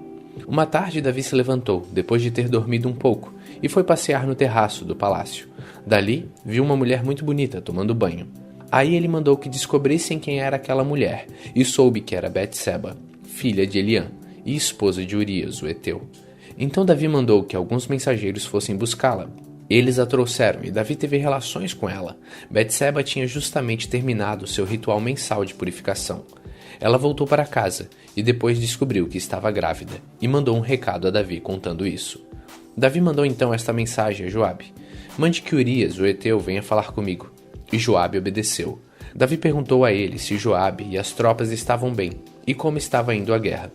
Uma tarde Davi se levantou, depois de ter dormido um pouco, e foi passear no terraço do palácio. Dali, viu uma mulher muito bonita tomando banho. Aí ele mandou que descobrissem quem era aquela mulher, e soube que era Betseba, filha de Eliã, e esposa de Urias, o heteu. Então Davi mandou que alguns mensageiros fossem buscá-la. Eles a trouxeram e Davi teve relações com ela. Betseba tinha justamente terminado seu ritual mensal de purificação. Ela voltou para casa e depois descobriu que estava grávida e mandou um recado a Davi contando isso. Davi mandou então esta mensagem a Joabe: mande que Urias, o heteu, venha falar comigo. E Joabe obedeceu. Davi perguntou a ele se Joabe e as tropas estavam bem e como estava indo a guerra.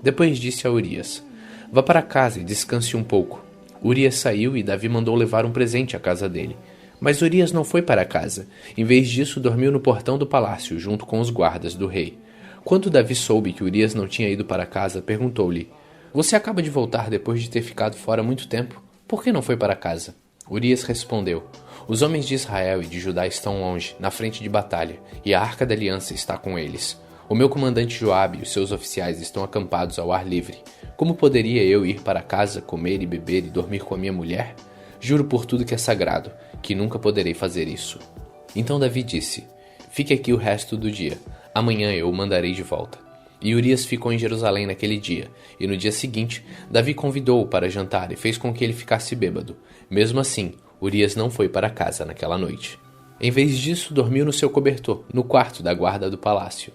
Depois disse a Urias: vá para casa e descanse um pouco. Urias saiu e Davi mandou levar um presente à casa dele. Mas Urias não foi para casa. Em vez disso, dormiu no portão do palácio, junto com os guardas do rei. Quando Davi soube que Urias não tinha ido para casa, perguntou-lhe: Você acaba de voltar depois de ter ficado fora muito tempo? Por que não foi para casa? Urias respondeu: Os homens de Israel e de Judá estão longe, na frente de batalha, e a arca da aliança está com eles. O meu comandante Joabe e os seus oficiais estão acampados ao ar livre. Como poderia eu ir para casa, comer e beber e dormir com a minha mulher? Juro por tudo que é sagrado, que nunca poderei fazer isso. Então Davi disse: Fique aqui o resto do dia. Amanhã eu o mandarei de volta. E Urias ficou em Jerusalém naquele dia, e no dia seguinte, Davi convidou-o para jantar e fez com que ele ficasse bêbado. Mesmo assim, Urias não foi para casa naquela noite. Em vez disso, dormiu no seu cobertor, no quarto da guarda do palácio.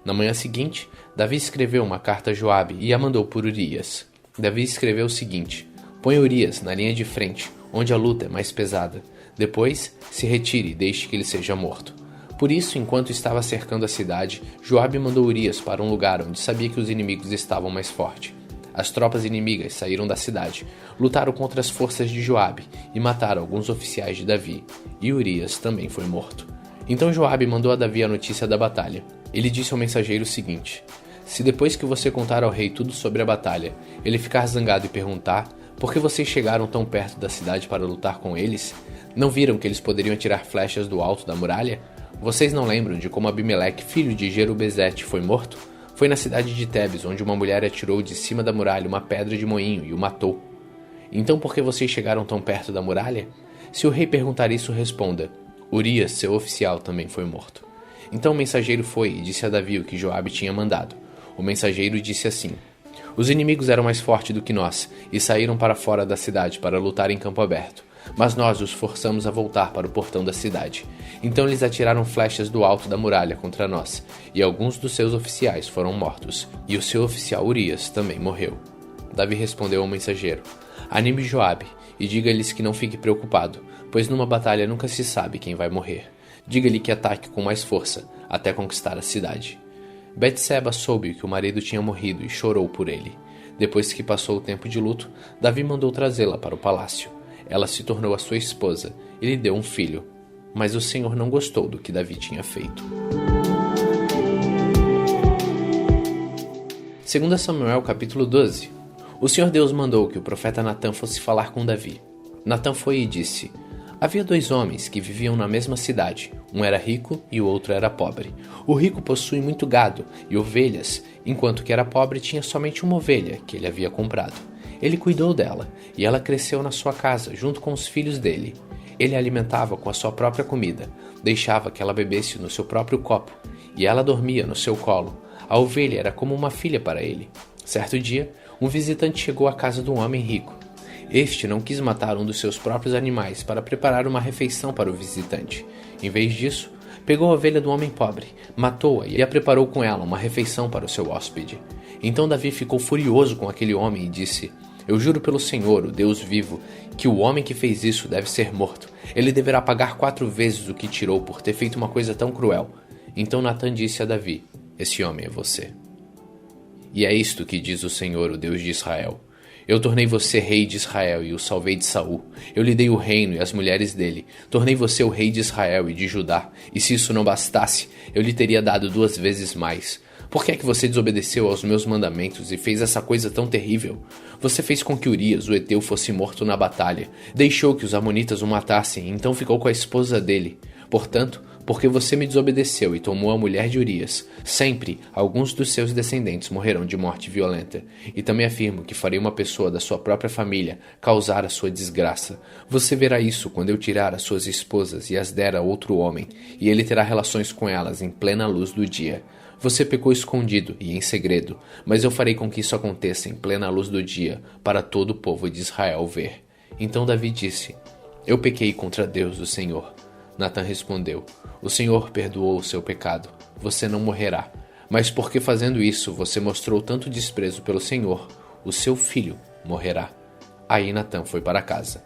Na manhã seguinte, Davi escreveu uma carta a Joabe e a mandou por Urias. Davi escreveu o seguinte: Põe Urias na linha de frente, onde a luta é mais pesada. Depois, se retire e deixe que ele seja morto. Por isso, enquanto estava cercando a cidade, Joabe mandou Urias para um lugar onde sabia que os inimigos estavam mais fortes. As tropas inimigas saíram da cidade, lutaram contra as forças de Joabe e mataram alguns oficiais de Davi, e Urias também foi morto. Então Joabe mandou a Davi a notícia da batalha. Ele disse ao mensageiro o seguinte: Se depois que você contar ao rei tudo sobre a batalha, ele ficar zangado e perguntar: Por que vocês chegaram tão perto da cidade para lutar com eles? Não viram que eles poderiam atirar flechas do alto da muralha? Vocês não lembram de como Abimeleque, filho de Jerubezete, foi morto? Foi na cidade de Tebes, onde uma mulher atirou de cima da muralha uma pedra de moinho e o matou. Então por que vocês chegaram tão perto da muralha? Se o rei perguntar isso, responda: Urias, seu oficial, também foi morto. Então o mensageiro foi e disse a Davi o que Joabe tinha mandado. O mensageiro disse assim: Os inimigos eram mais fortes do que nós e saíram para fora da cidade para lutar em campo aberto. Mas nós os forçamos a voltar para o portão da cidade. Então eles atiraram flechas do alto da muralha contra nós, e alguns dos seus oficiais foram mortos, e o seu oficial Urias também morreu. Davi respondeu ao mensageiro: Anime Joabe, e diga-lhes que não fique preocupado, pois numa batalha nunca se sabe quem vai morrer. Diga-lhe que ataque com mais força, até conquistar a cidade. Betseba soube que o marido tinha morrido e chorou por ele. Depois que passou o tempo de luto, Davi mandou trazê-la para o palácio. Ela se tornou a sua esposa e lhe deu um filho. Mas o Senhor não gostou do que Davi tinha feito. 2 Samuel capítulo 12. O Senhor Deus mandou que o profeta Natã fosse falar com Davi. Natã foi e disse: Havia 2 homens que viviam na mesma cidade. Um era rico e o outro era pobre. O rico possui muito gado e ovelhas, enquanto que era pobre tinha somente uma ovelha que ele havia comprado. Ele cuidou dela, e ela cresceu na sua casa, junto com os filhos dele. Ele a alimentava com a sua própria comida, deixava que ela bebesse no seu próprio copo, e ela dormia no seu colo. A ovelha era como uma filha para ele. Certo dia, um visitante chegou à casa do homem rico. Este não quis matar um dos seus próprios animais para preparar uma refeição para o visitante. Em vez disso, pegou a ovelha do homem pobre, matou-a e a preparou com ela uma refeição para o seu hóspede. Então Davi ficou furioso com aquele homem e disse: Eu juro pelo Senhor, o Deus vivo, que o homem que fez isso deve ser morto. Ele deverá pagar 4 vezes o que tirou por ter feito uma coisa tão cruel. Então Natã disse a Davi: Esse homem é você. E é isto que diz o Senhor, o Deus de Israel: Eu tornei você rei de Israel e o salvei de Saul. Eu lhe dei o reino e as mulheres dele. Tornei você o rei de Israel e de Judá. E se isso não bastasse, eu lhe teria dado 2 vezes mais. Por que é que você desobedeceu aos meus mandamentos e fez essa coisa tão terrível? Você fez com que Urias, o heteu, fosse morto na batalha. Deixou que os amonitas o matassem, e então ficou com a esposa dele. Portanto, porque você me desobedeceu e tomou a mulher de Urias, sempre alguns dos seus descendentes morrerão de morte violenta. E também afirmo que farei uma pessoa da sua própria família causar a sua desgraça. Você verá isso quando eu tirar as suas esposas e as der a outro homem, e ele terá relações com elas em plena luz do dia. Você pecou escondido e em segredo, mas eu farei com que isso aconteça em plena luz do dia, para todo o povo de Israel ver. Então Davi disse: Eu pequei contra Deus, o Senhor. Natã respondeu: O Senhor perdoou o seu pecado, você não morrerá. Mas porque fazendo isso você mostrou tanto desprezo pelo Senhor, o seu filho morrerá. Aí Natã foi para casa.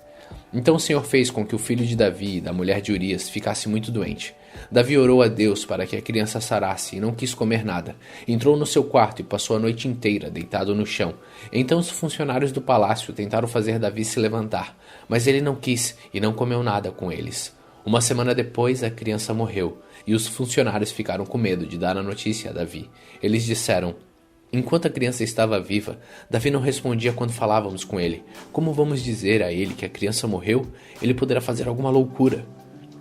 Então o Senhor fez com que o filho de Davi e da mulher de Urias ficasse muito doente. Davi orou a Deus para que a criança sarasse e não quis comer nada. Entrou no seu quarto e passou a noite inteira deitado no chão. Então os funcionários do palácio tentaram fazer Davi se levantar, mas ele não quis e não comeu nada com eles. Uma semana depois, a criança morreu, e os funcionários ficaram com medo de dar a notícia a Davi. Eles disseram: enquanto a criança estava viva, Davi não respondia quando falávamos com ele. Como vamos dizer a ele que a criança morreu? Ele poderá fazer alguma loucura.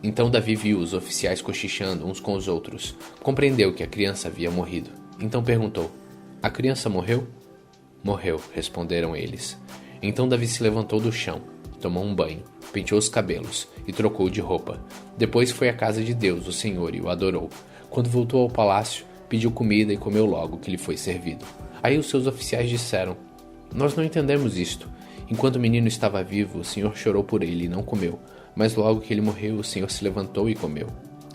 Então Davi viu os oficiais cochichando uns com os outros. Compreendeu que a criança havia morrido. Então perguntou: a criança morreu? Morreu, responderam eles. Então Davi se levantou do chão, tomou um banho, penteou os cabelos e trocou de roupa. Depois foi à casa de Deus, o Senhor, e o adorou. Quando voltou ao palácio, pediu comida e comeu logo que lhe foi servido. Aí os seus oficiais disseram: nós não entendemos isto. Enquanto o menino estava vivo, o Senhor chorou por ele e não comeu. Mas logo que ele morreu, o Senhor se levantou e comeu.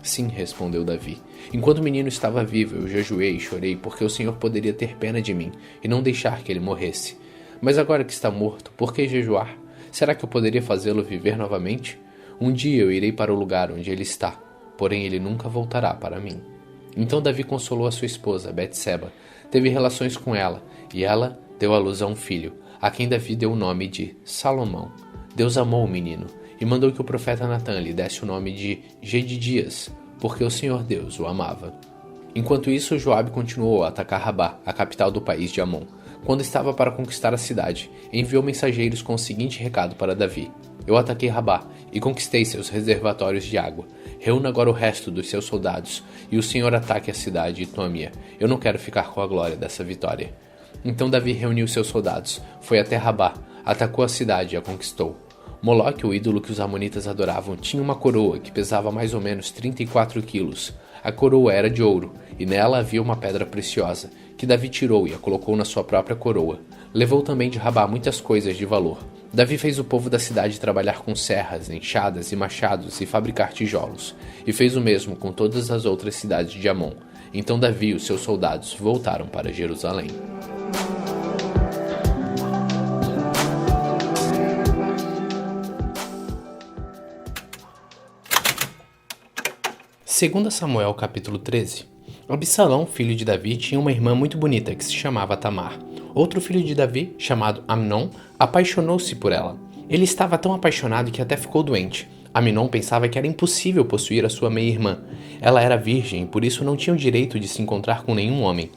Sim, respondeu Davi. Enquanto o menino estava vivo, eu jejuei e chorei, porque o Senhor poderia ter pena de mim e não deixar que ele morresse. Mas agora que está morto, por que jejuar? Será que eu poderia fazê-lo viver novamente? Um dia eu irei para o lugar onde ele está, porém ele nunca voltará para mim. Então Davi consolou a sua esposa, Betseba, teve relações com ela, e ela deu à luz a um filho, a quem Davi deu o nome de Salomão. Deus amou o menino, e mandou que o profeta Natã lhe desse o nome de Jedidias, porque o Senhor Deus o amava. Enquanto isso, Joabe continuou a atacar Rabá, a capital do país de Amon. Quando estava para conquistar a cidade, enviou mensageiros com o seguinte recado para Davi: eu ataquei Rabá e conquistei seus reservatórios de água. Reúna agora o resto dos seus soldados, e o Senhor ataque a cidade e tome-a. Eu não quero ficar com a glória dessa vitória. Então Davi reuniu seus soldados, foi até Rabá, atacou a cidade e a conquistou. Moloque, o ídolo que os amonitas adoravam, tinha uma coroa que pesava mais ou menos 34 quilos. A coroa era de ouro, e nela havia uma pedra preciosa, que Davi tirou e a colocou na sua própria coroa. Levou também de Rabá muitas coisas de valor. Davi fez o povo da cidade trabalhar com serras, enxadas e machados e fabricar tijolos, e fez o mesmo com todas as outras cidades de Amon. Então Davi e os seus soldados voltaram para Jerusalém. Segundo Samuel capítulo 13. Absalão, filho de Davi, tinha uma irmã muito bonita que se chamava Tamar. Outro filho de Davi, chamado Amnon, apaixonou-se por ela. Ele estava tão apaixonado que até ficou doente. Amnon pensava que era impossível possuir a sua meia-irmã. Ela era virgem e por isso não tinha o direito de se encontrar com nenhum homem.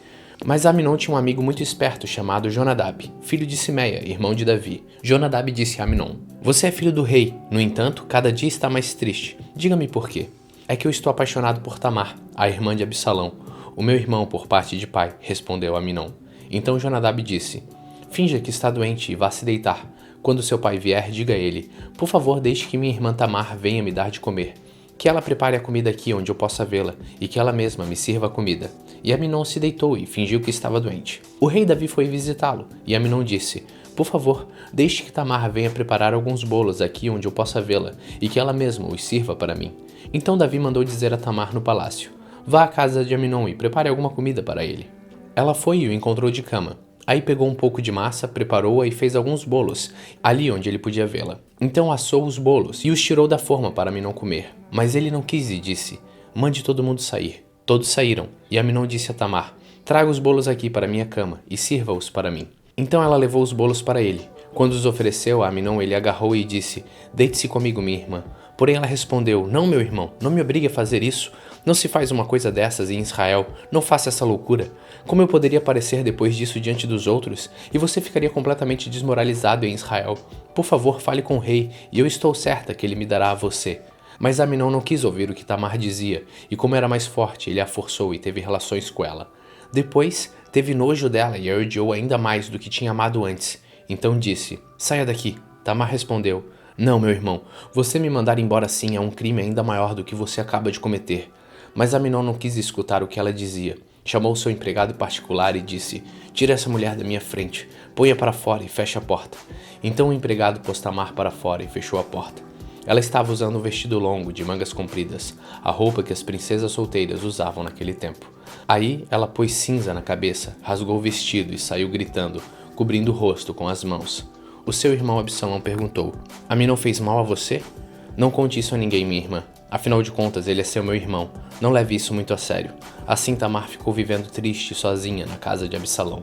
Mas Amnon tinha um amigo muito esperto chamado Jonadab, filho de Simeia, irmão de Davi. Jonadab disse a Amnon: você é filho do rei, no entanto, cada dia está mais triste. Diga-me por quê. É que eu estou apaixonado por Tamar, a irmã de Absalão. O meu irmão por parte de pai, respondeu Amnon. Então Jonadab disse: finja que está doente e vá se deitar. Quando seu pai vier, diga a ele: por favor, deixe que minha irmã Tamar venha me dar de comer. Que ela prepare a comida aqui onde eu possa vê-la, e que ela mesma me sirva a comida. E Amnon se deitou e fingiu que estava doente. O rei Davi foi visitá-lo, e Amnon disse: por favor, deixe que Tamar venha preparar alguns bolos aqui onde eu possa vê-la, e que ela mesma os sirva para mim. Então Davi mandou dizer a Tamar no palácio: vá à casa de Amnon e prepare alguma comida para ele. Ela foi e o encontrou de cama. Aí pegou um pouco de massa, preparou-a e fez alguns bolos, ali onde ele podia vê-la. Então assou os bolos e os tirou da forma para Amnon comer. Mas ele não quis e disse: mande todo mundo sair. Todos saíram, e Amnon disse a Tamar: traga os bolos aqui para minha cama e sirva-os para mim. Então ela levou os bolos para ele. Quando os ofereceu a Amnon, ele agarrou e disse: deite-se comigo, minha irmã. Porém ela respondeu: não, meu irmão, não me obrigue a fazer isso. Não se faz uma coisa dessas em Israel. Não faça essa loucura. Como eu poderia parecer depois disso diante dos outros? E você ficaria completamente desmoralizado em Israel. Por favor, fale com o rei, e eu estou certa que ele me dará a você. Mas Amnon não quis ouvir o que Tamar dizia, e como era mais forte, ele a forçou e teve relações com ela. Depois, teve nojo dela e a odiou ainda mais do que tinha amado antes. Então disse: saia daqui. Tamar respondeu: não, meu irmão, você me mandar embora assim é um crime ainda maior do que você acaba de cometer. Mas Amnon não quis escutar o que ela dizia. Chamou seu empregado particular e disse: tire essa mulher da minha frente, ponha para fora e feche a porta. Então o empregado pôs Tamar para fora e fechou a porta. Ela estava usando um vestido longo, de mangas compridas, a roupa que as princesas solteiras usavam naquele tempo. Aí ela pôs cinza na cabeça, rasgou o vestido e saiu gritando, cobrindo o rosto com as mãos. O seu irmão Absalão perguntou: Amnon fez mal a você? Não conte isso a ninguém, minha irmã. Afinal de contas, ele é seu meu irmão. Não leve isso muito a sério. Assim Tamar ficou vivendo triste sozinha na casa de Absalão.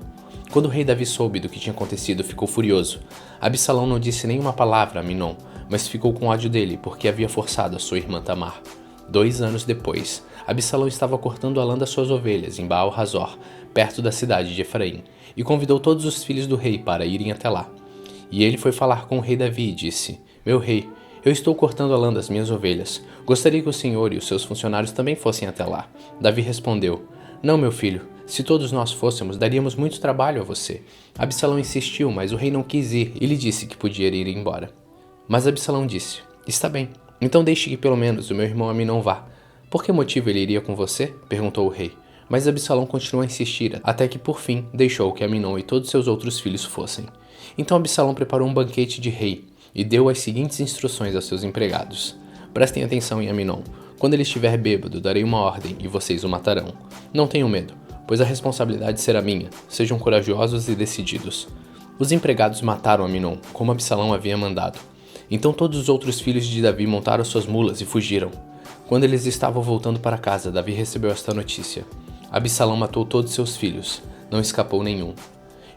Quando o rei Davi soube do que tinha acontecido, ficou furioso. Absalão não disse nenhuma palavra a Amnon, mas ficou com ódio dele porque havia forçado a sua irmã Tamar. 2 anos depois, Absalão estava cortando a lã das suas ovelhas em Baal-Razor, perto da cidade de Efraim, e convidou todos os filhos do rei para irem até lá. E ele foi falar com o rei Davi e disse: Meu rei, eu estou cortando a lã das minhas ovelhas. Gostaria que o senhor e os seus funcionários também fossem até lá. Davi respondeu: Não, meu filho. Se todos nós fôssemos, daríamos muito trabalho a você. Absalão insistiu, mas o rei não quis ir e lhe disse que podia ir embora. Mas Absalão disse: Está bem, então deixe que pelo menos o meu irmão Aminon vá. Por que motivo ele iria com você? Perguntou o rei. Mas Absalão continuou a insistir, até que por fim deixou que Aminon e todos seus outros filhos fossem. Então Absalão preparou um banquete de rei e deu as seguintes instruções aos seus empregados: Prestem atenção em Aminon. Quando ele estiver bêbado, darei uma ordem e vocês o matarão. Não tenham medo, pois a responsabilidade será minha. Sejam corajosos e decididos. Os empregados mataram Aminon, como Absalão havia mandado. Então todos os outros filhos de Davi montaram suas mulas e fugiram. Quando eles estavam voltando para casa, Davi recebeu esta notícia: Absalão matou todos seus filhos, não escapou nenhum.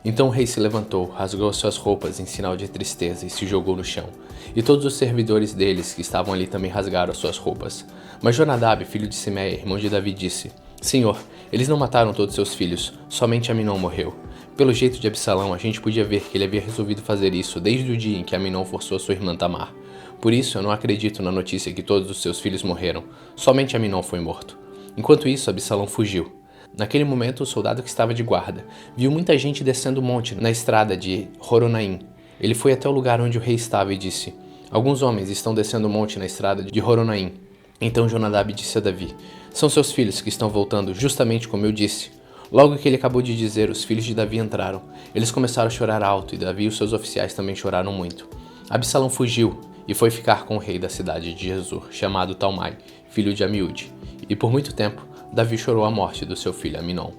Então o rei se levantou, rasgou suas roupas em sinal de tristeza e se jogou no chão. E todos os servidores deles que estavam ali também rasgaram suas roupas. Mas Jonadab, filho de Simeia, irmão de Davi, disse: Senhor, eles não mataram todos seus filhos, somente Aminon morreu. Pelo jeito de Absalão, a gente podia ver que ele havia resolvido fazer isso desde o dia em que Aminon forçou sua irmã Tamar. Por isso eu não acredito na notícia que todos os seus filhos morreram, somente Aminon foi morto. Enquanto isso, Absalão fugiu. Naquele momento, o soldado que estava de guarda viu muita gente descendo o monte na estrada de Horonaim. Ele foi até o lugar onde o rei estava e disse: Alguns homens estão descendo o monte na estrada de Horonaim. Então Jonadab disse a Davi: São seus filhos que estão voltando, justamente como eu disse. Logo que ele acabou de dizer, os filhos de Davi entraram. Eles começaram a chorar alto e Davi e os seus oficiais também choraram muito. Absalão fugiu e foi ficar com o rei da cidade de Gesur, chamado Talmai, filho de Amiúde. E por muito tempo, Davi chorou a morte do seu filho Aminon.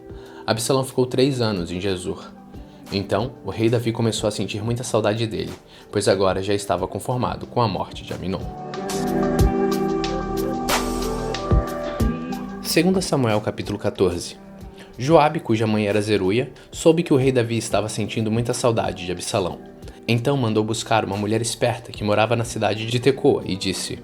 Absalão ficou 3 anos em Gesur. Então, o rei Davi começou a sentir muita saudade dele, pois agora já estava conformado com a morte de Aminon. 2 Samuel capítulo 14. Joabe, cuja mãe era Zeruia, soube que o rei Davi estava sentindo muita saudade de Absalão. Então mandou buscar uma mulher esperta que morava na cidade de Tecoa e disse: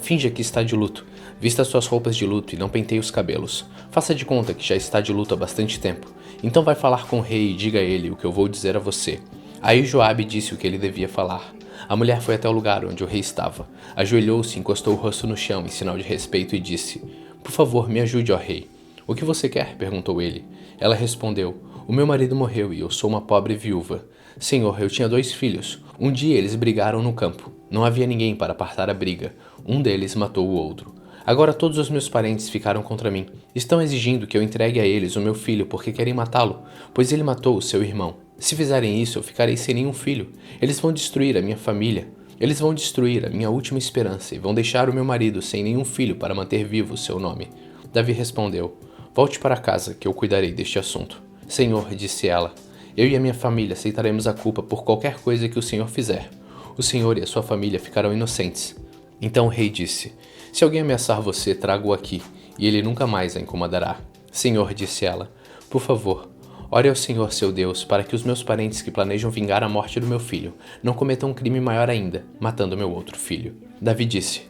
Finja que está de luto, vista suas roupas de luto e não penteie os cabelos. Faça de conta que já está de luto há bastante tempo. Então vai falar com o rei e diga a ele o que eu vou dizer a você. Aí Joabe disse o que ele devia falar. A mulher foi até o lugar onde o rei estava, ajoelhou-se e encostou o rosto no chão em sinal de respeito e disse: Por favor, me ajude, ó rei. O que você quer? Perguntou ele. Ela respondeu: O meu marido morreu e eu sou uma pobre viúva. Senhor, eu tinha 2 filhos. Um dia eles brigaram no campo. Não havia ninguém para apartar a briga. Um deles matou o outro. Agora todos os meus parentes ficaram contra mim. Estão exigindo que eu entregue a eles o meu filho porque querem matá-lo, pois ele matou o seu irmão. Se fizerem isso, eu ficarei sem nenhum filho. Eles vão destruir a minha família. Eles vão destruir a minha última esperança e vão deixar o meu marido sem nenhum filho para manter vivo o seu nome. Davi respondeu: Volte para casa, que eu cuidarei deste assunto. Senhor, disse ela, eu e a minha família aceitaremos a culpa por qualquer coisa que o Senhor fizer. O Senhor e a sua família ficarão inocentes. Então o rei disse: Se alguém ameaçar você, traga-o aqui, e ele nunca mais a incomodará. Senhor, disse ela, por favor, ore ao Senhor seu Deus, para que os meus parentes que planejam vingar a morte do meu filho não cometam um crime maior ainda, matando meu outro filho. Davi disse: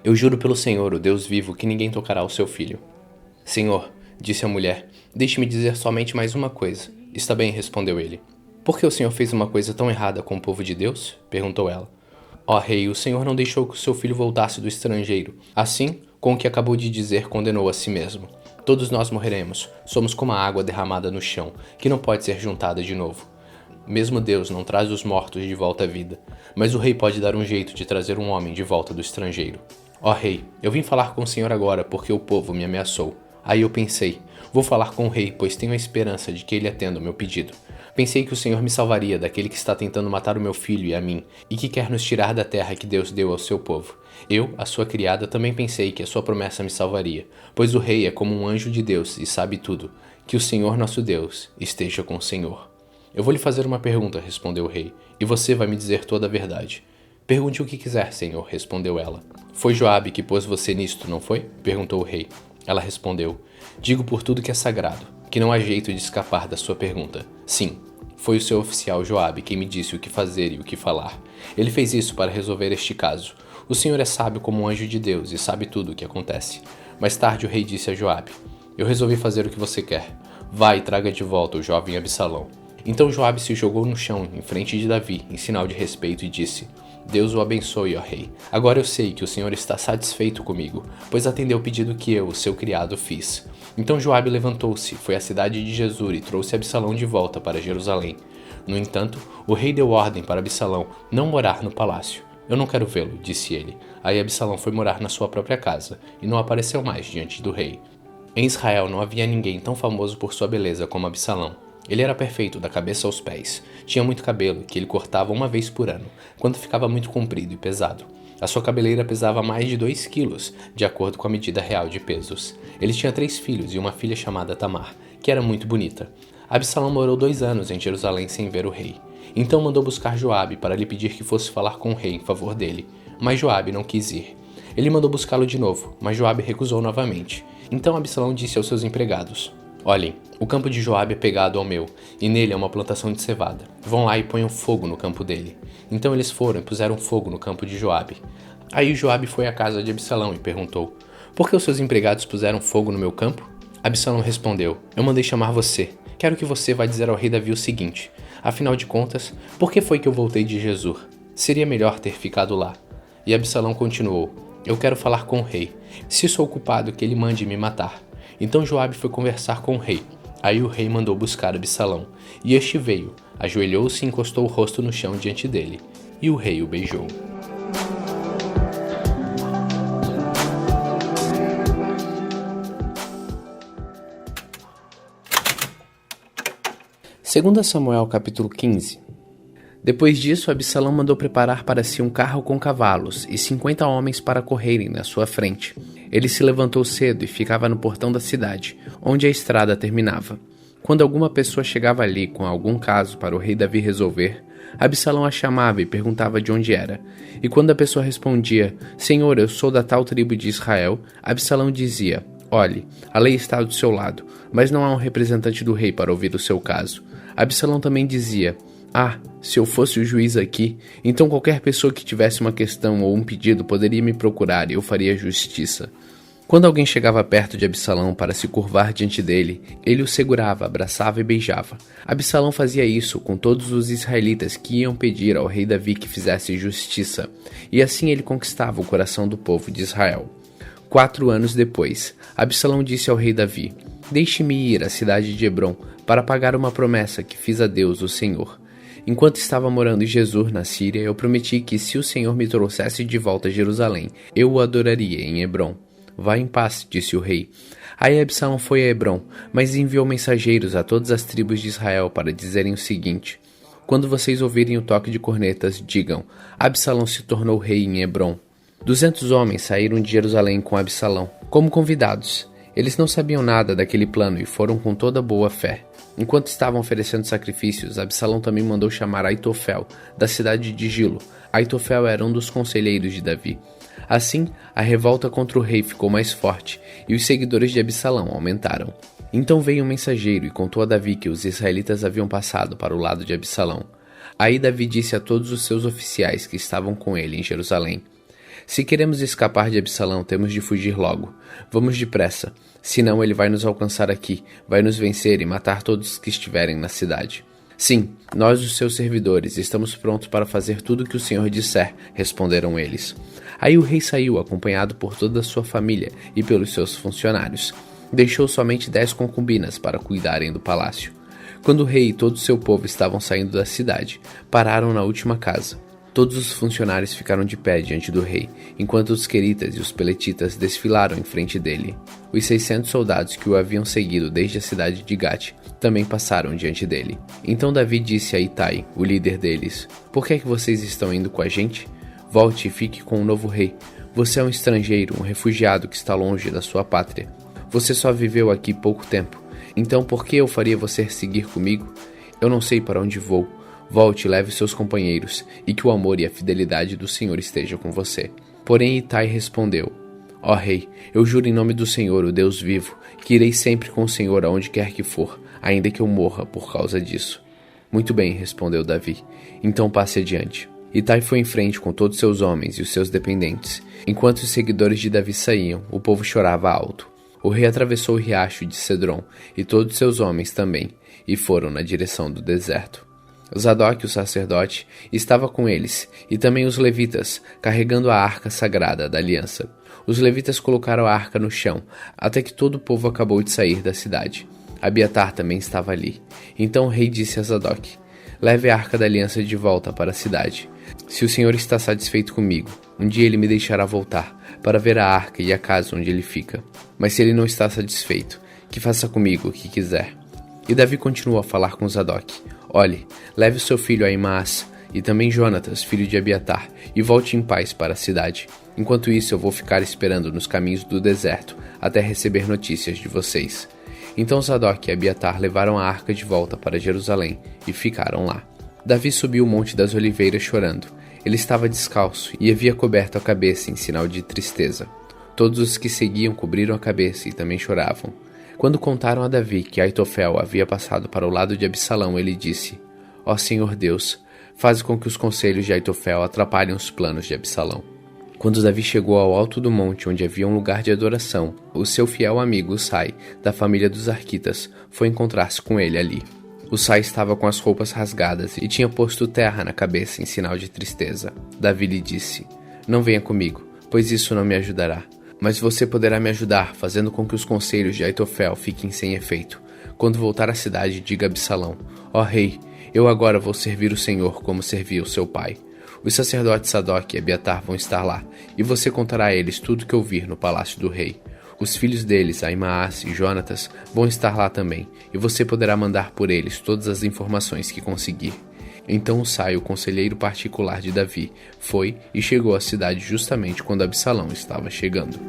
Eu juro pelo Senhor, o Deus vivo, que ninguém tocará o seu filho. Senhor, disse a mulher, deixe-me dizer somente mais uma coisa. Está bem, respondeu ele. Por que o Senhor fez uma coisa tão errada com o povo de Deus? Perguntou ela. Ó rei, o Senhor não deixou que o seu filho voltasse do estrangeiro. Assim, com o que acabou de dizer, condenou a si mesmo. Todos nós morreremos. Somos como a água derramada no chão, que não pode ser juntada de novo. Mesmo Deus não traz os mortos de volta à vida, mas o rei pode dar um jeito de trazer um homem de volta do estrangeiro. Ó rei, eu vim falar com o Senhor agora porque o povo me ameaçou. Aí eu pensei, vou falar com o rei, pois tenho a esperança de que ele atenda o meu pedido. Pensei que o Senhor me salvaria daquele que está tentando matar o meu filho e a mim, e que quer nos tirar da terra que Deus deu ao seu povo. Eu, a sua criada, também pensei que a sua promessa me salvaria, pois o rei é como um anjo de Deus e sabe tudo. Que o Senhor nosso Deus esteja com o Senhor. Eu vou lhe fazer uma pergunta, respondeu o rei, e você vai me dizer toda a verdade. Pergunte o que quiser, Senhor, respondeu ela. Foi Joabe que pôs você nisto, não foi? Perguntou o rei. Ela respondeu: Digo por tudo que é sagrado, que não há jeito de escapar da sua pergunta. Sim, Foi o seu oficial Joabe quem me disse o que fazer e o que falar. Ele fez isso para resolver este caso. O Senhor é sábio como um anjo de Deus e sabe tudo o que acontece. Mais tarde o rei disse a Joabe: Eu resolvi fazer o que você quer. Vá e traga de volta o jovem Absalão. Então Joabe se jogou no chão em frente de Davi, em sinal de respeito, e disse: Deus o abençoe, ó rei. Agora eu sei que o Senhor está satisfeito comigo, pois atendeu o pedido que eu, seu criado, fiz. Então Joabe levantou-se, foi à cidade de Jesur e trouxe Absalão de volta para Jerusalém. No entanto, o rei deu ordem para Absalão não morar no palácio. Eu não quero vê-lo, disse ele. Aí Absalão foi morar na sua própria casa e não apareceu mais diante do rei. Em Israel não havia ninguém tão famoso por sua beleza como Absalão. Ele era perfeito da cabeça aos pés. Tinha muito cabelo, que ele cortava uma vez por ano, quando ficava muito comprido e pesado. A sua cabeleira pesava mais de 2 quilos, de acordo com a medida real de pesos. Ele tinha 3 filhos e uma filha chamada Tamar, que era muito bonita. Absalão morou 2 anos em Jerusalém sem ver o rei. Então mandou buscar Joabe para lhe pedir que fosse falar com o rei em favor dele. Mas Joabe não quis ir. Ele mandou buscá-lo de novo, mas Joabe recusou novamente. Então Absalão disse aos seus empregados: Olhem, o campo de Joabe é pegado ao meu, e nele é uma plantação de cevada. Vão lá e ponham fogo no campo dele. Então eles foram e puseram fogo no campo de Joabe. Aí Joabe foi à casa de Absalão e perguntou: Por que os seus empregados puseram fogo no meu campo? Absalão respondeu: Eu mandei chamar você. Quero que você vá dizer ao rei Davi o seguinte: Afinal de contas, por que foi que eu voltei de Jesur? Seria melhor ter ficado lá. E Absalão continuou: Eu quero falar com o rei. Se sou culpado, que ele mande me matar. Então Joabe foi conversar com o rei. Aí o rei mandou buscar Absalão. E este veio, ajoelhou-se e encostou o rosto no chão diante dele. E o rei o beijou. Segundo Samuel capítulo 15. Depois disso, Absalão mandou preparar para si um carro com cavalos e 50 homens para correrem na sua frente. Ele se levantou cedo e ficava no portão da cidade, onde a estrada terminava. Quando alguma pessoa chegava ali com algum caso para o rei Davi resolver, Absalão a chamava e perguntava de onde era. E quando a pessoa respondia: Senhor, eu sou da tal tribo de Israel, Absalão dizia: Olhe, a lei está do seu lado, mas não há um representante do rei para ouvir o seu caso. Absalão também dizia: se eu fosse o juiz aqui, então qualquer pessoa que tivesse uma questão ou um pedido poderia me procurar e eu faria justiça. Quando alguém chegava perto de Absalão para se curvar diante dele, ele o segurava, abraçava e beijava. Absalão fazia isso com todos os israelitas que iam pedir ao rei Davi que fizesse justiça, e assim ele conquistava o coração do povo de Israel. 4 anos depois, Absalão disse ao rei Davi: Deixe-me ir à cidade de Hebrom para pagar uma promessa que fiz a Deus, o Senhor. Enquanto estava morando em Jesur, na Síria, eu prometi que se o Senhor me trouxesse de volta a Jerusalém, eu o adoraria em Hebrom. Vá em paz, disse o rei. Aí Absalão foi a Hebrom, mas enviou mensageiros a todas as tribos de Israel para dizerem o seguinte: Quando vocês ouvirem o toque de cornetas, digam: Absalão se tornou rei em Hebrom. 200 homens saíram de Jerusalém com Absalão, como convidados. Eles não sabiam nada daquele plano e foram com toda boa fé. Enquanto estavam oferecendo sacrifícios, Absalão também mandou chamar Aitofel, da cidade de Gilo. Aitofel era um dos conselheiros de Davi. Assim, a revolta contra o rei ficou mais forte, e os seguidores de Absalão aumentaram. Então veio um mensageiro e contou a Davi que os israelitas haviam passado para o lado de Absalão. Aí Davi disse a todos os seus oficiais que estavam com ele em Jerusalém: Se queremos escapar de Absalão, temos de fugir logo. Vamos depressa, senão ele vai nos alcançar aqui, vai nos vencer e matar todos que estiverem na cidade. Sim, nós, os seus servidores, estamos prontos para fazer tudo o que o Senhor disser, responderam eles. Aí o rei saiu, acompanhado por toda a sua família e pelos seus funcionários. Deixou somente 10 concubinas para cuidarem do palácio. Quando o rei e todo o seu povo estavam saindo da cidade, pararam na última casa. Todos os funcionários ficaram de pé diante do rei, enquanto os queritas e os peletitas desfilaram em frente dele. Os 600 soldados que o haviam seguido desde a cidade de Gate também passaram diante dele. Então Davi disse a Itai, o líder deles: Por que é que vocês estão indo com a gente? Volte e fique com o novo rei. Você é um estrangeiro, um refugiado que está longe da sua pátria. Você só viveu aqui pouco tempo. Então por que eu faria você seguir comigo? Eu não sei para onde vou. Volte e leve seus companheiros, e que o amor e a fidelidade do Senhor estejam com você. Porém Itai respondeu: Ó rei, eu juro em nome do Senhor, o Deus vivo, que irei sempre com o Senhor aonde quer que for, ainda que eu morra por causa disso. Muito bem, respondeu Davi. Então passe adiante. Itai foi em frente com todos seus homens e os seus dependentes. Enquanto os seguidores de Davi saíam, o povo chorava alto. O rei atravessou o riacho de Cedron, e todos seus homens também, e foram na direção do deserto. Zadok, o sacerdote, estava com eles, e também os levitas, carregando a arca sagrada da aliança. Os levitas colocaram a arca no chão, até que todo o povo acabou de sair da cidade. Abiatar também estava ali. Então o rei disse a Zadok: leve a arca da aliança de volta para a cidade. Se o Senhor está satisfeito comigo, um dia ele me deixará voltar, para ver a arca e a casa onde ele fica. Mas se ele não está satisfeito, que faça comigo o que quiser. E Davi continuou a falar com Zadok: olhe, leve o seu filho Ahimaás, e também Jonatas, filho de Abiatar, e volte em paz para a cidade. Enquanto isso, eu vou ficar esperando nos caminhos do deserto, até receber notícias de vocês. Então Zadok e Abiatar levaram a arca de volta para Jerusalém, e ficaram lá. Davi subiu o Monte das Oliveiras chorando. Ele estava descalço, e havia coberto a cabeça em sinal de tristeza. Todos os que seguiam cobriram a cabeça e também choravam. Quando contaram a Davi que Aitofel havia passado para o lado de Absalão, ele disse: ó Senhor Deus, faz com que os conselhos de Aitofel atrapalhem os planos de Absalão. Quando Davi chegou ao alto do monte onde havia um lugar de adoração, o seu fiel amigo Usai, da família dos Arquitas, foi encontrar-se com ele ali. Usai estava com as roupas rasgadas e tinha posto terra na cabeça em sinal de tristeza. Davi lhe disse: não venha comigo, pois isso não me ajudará. Mas você poderá me ajudar, fazendo com que os conselhos de Aitofel fiquem sem efeito. Quando voltar à cidade, diga a Absalão: ó rei, eu agora vou servir o Senhor como servia o seu pai. Os sacerdotes Zadok e Abiatar vão estar lá, e você contará a eles tudo que ouvir no palácio do rei. Os filhos deles, Ahimaás e Jonatas, vão estar lá também, e você poderá mandar por eles todas as informações que conseguir. Então Usai, o conselheiro particular de Davi, foi e chegou à cidade justamente quando Absalão estava chegando.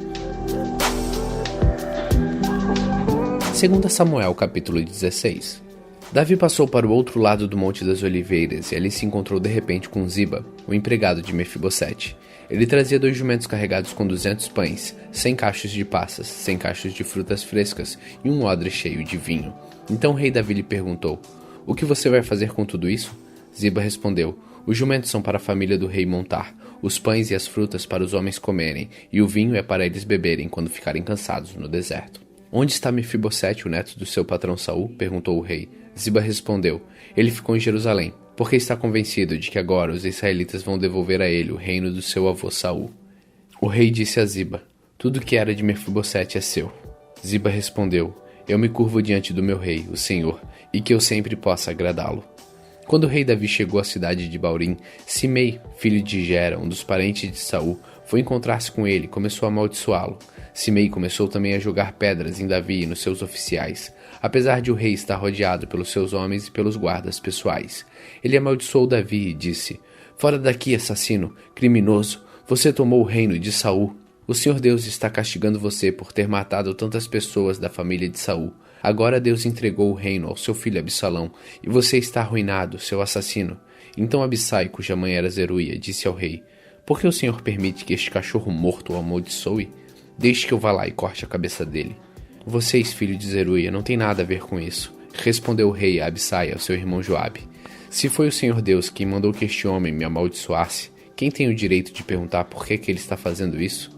2 Samuel, capítulo 16. Davi passou para o outro lado do Monte das Oliveiras e ali se encontrou de repente com Ziba, o empregado de Mefibosete. Ele trazia 2 jumentos carregados com 200 pães, 100 cachos de passas, 100 cachos de frutas frescas e um odre cheio de vinho. Então o rei Davi lhe perguntou: o que você vai fazer com tudo isso? Ziba respondeu: os jumentos são para a família do rei montar, os pães e as frutas para os homens comerem, e o vinho é para eles beberem quando ficarem cansados no deserto. Onde está Mefibosete, o neto do seu patrão Saul? Perguntou o rei. Ziba respondeu: ele ficou em Jerusalém, porque está convencido de que agora os israelitas vão devolver a ele o reino do seu avô Saul. O rei disse a Ziba: tudo que era de Mefibosete é seu. Ziba respondeu: eu me curvo diante do meu rei, o Senhor, e que eu sempre possa agradá-lo. Quando o rei Davi chegou à cidade de Baurim, Simei, filho de Gera, um dos parentes de Saul, foi encontrar-se com ele e começou a amaldiçoá-lo. Simei começou também a jogar pedras em Davi e nos seus oficiais, apesar de o rei estar rodeado pelos seus homens e pelos guardas pessoais. Ele amaldiçoou Davi e disse: fora daqui, assassino, criminoso, você tomou o reino de Saul. O Senhor Deus está castigando você por ter matado tantas pessoas da família de Saul. Agora Deus entregou o reino ao seu filho Absalão, e você está arruinado, seu assassino. Então Abissai, cuja mãe era Zeruia, disse ao rei: por que o Senhor permite que este cachorro morto o amaldiçoe? Deixe que eu vá lá e corte a cabeça dele. Vocês, filho de Zeruia, não tem nada a ver com isso, respondeu o rei a Abissai, ao seu irmão Joabe. Se foi o Senhor Deus quem mandou que este homem me amaldiçoasse, quem tem o direito de perguntar por que ele está fazendo isso?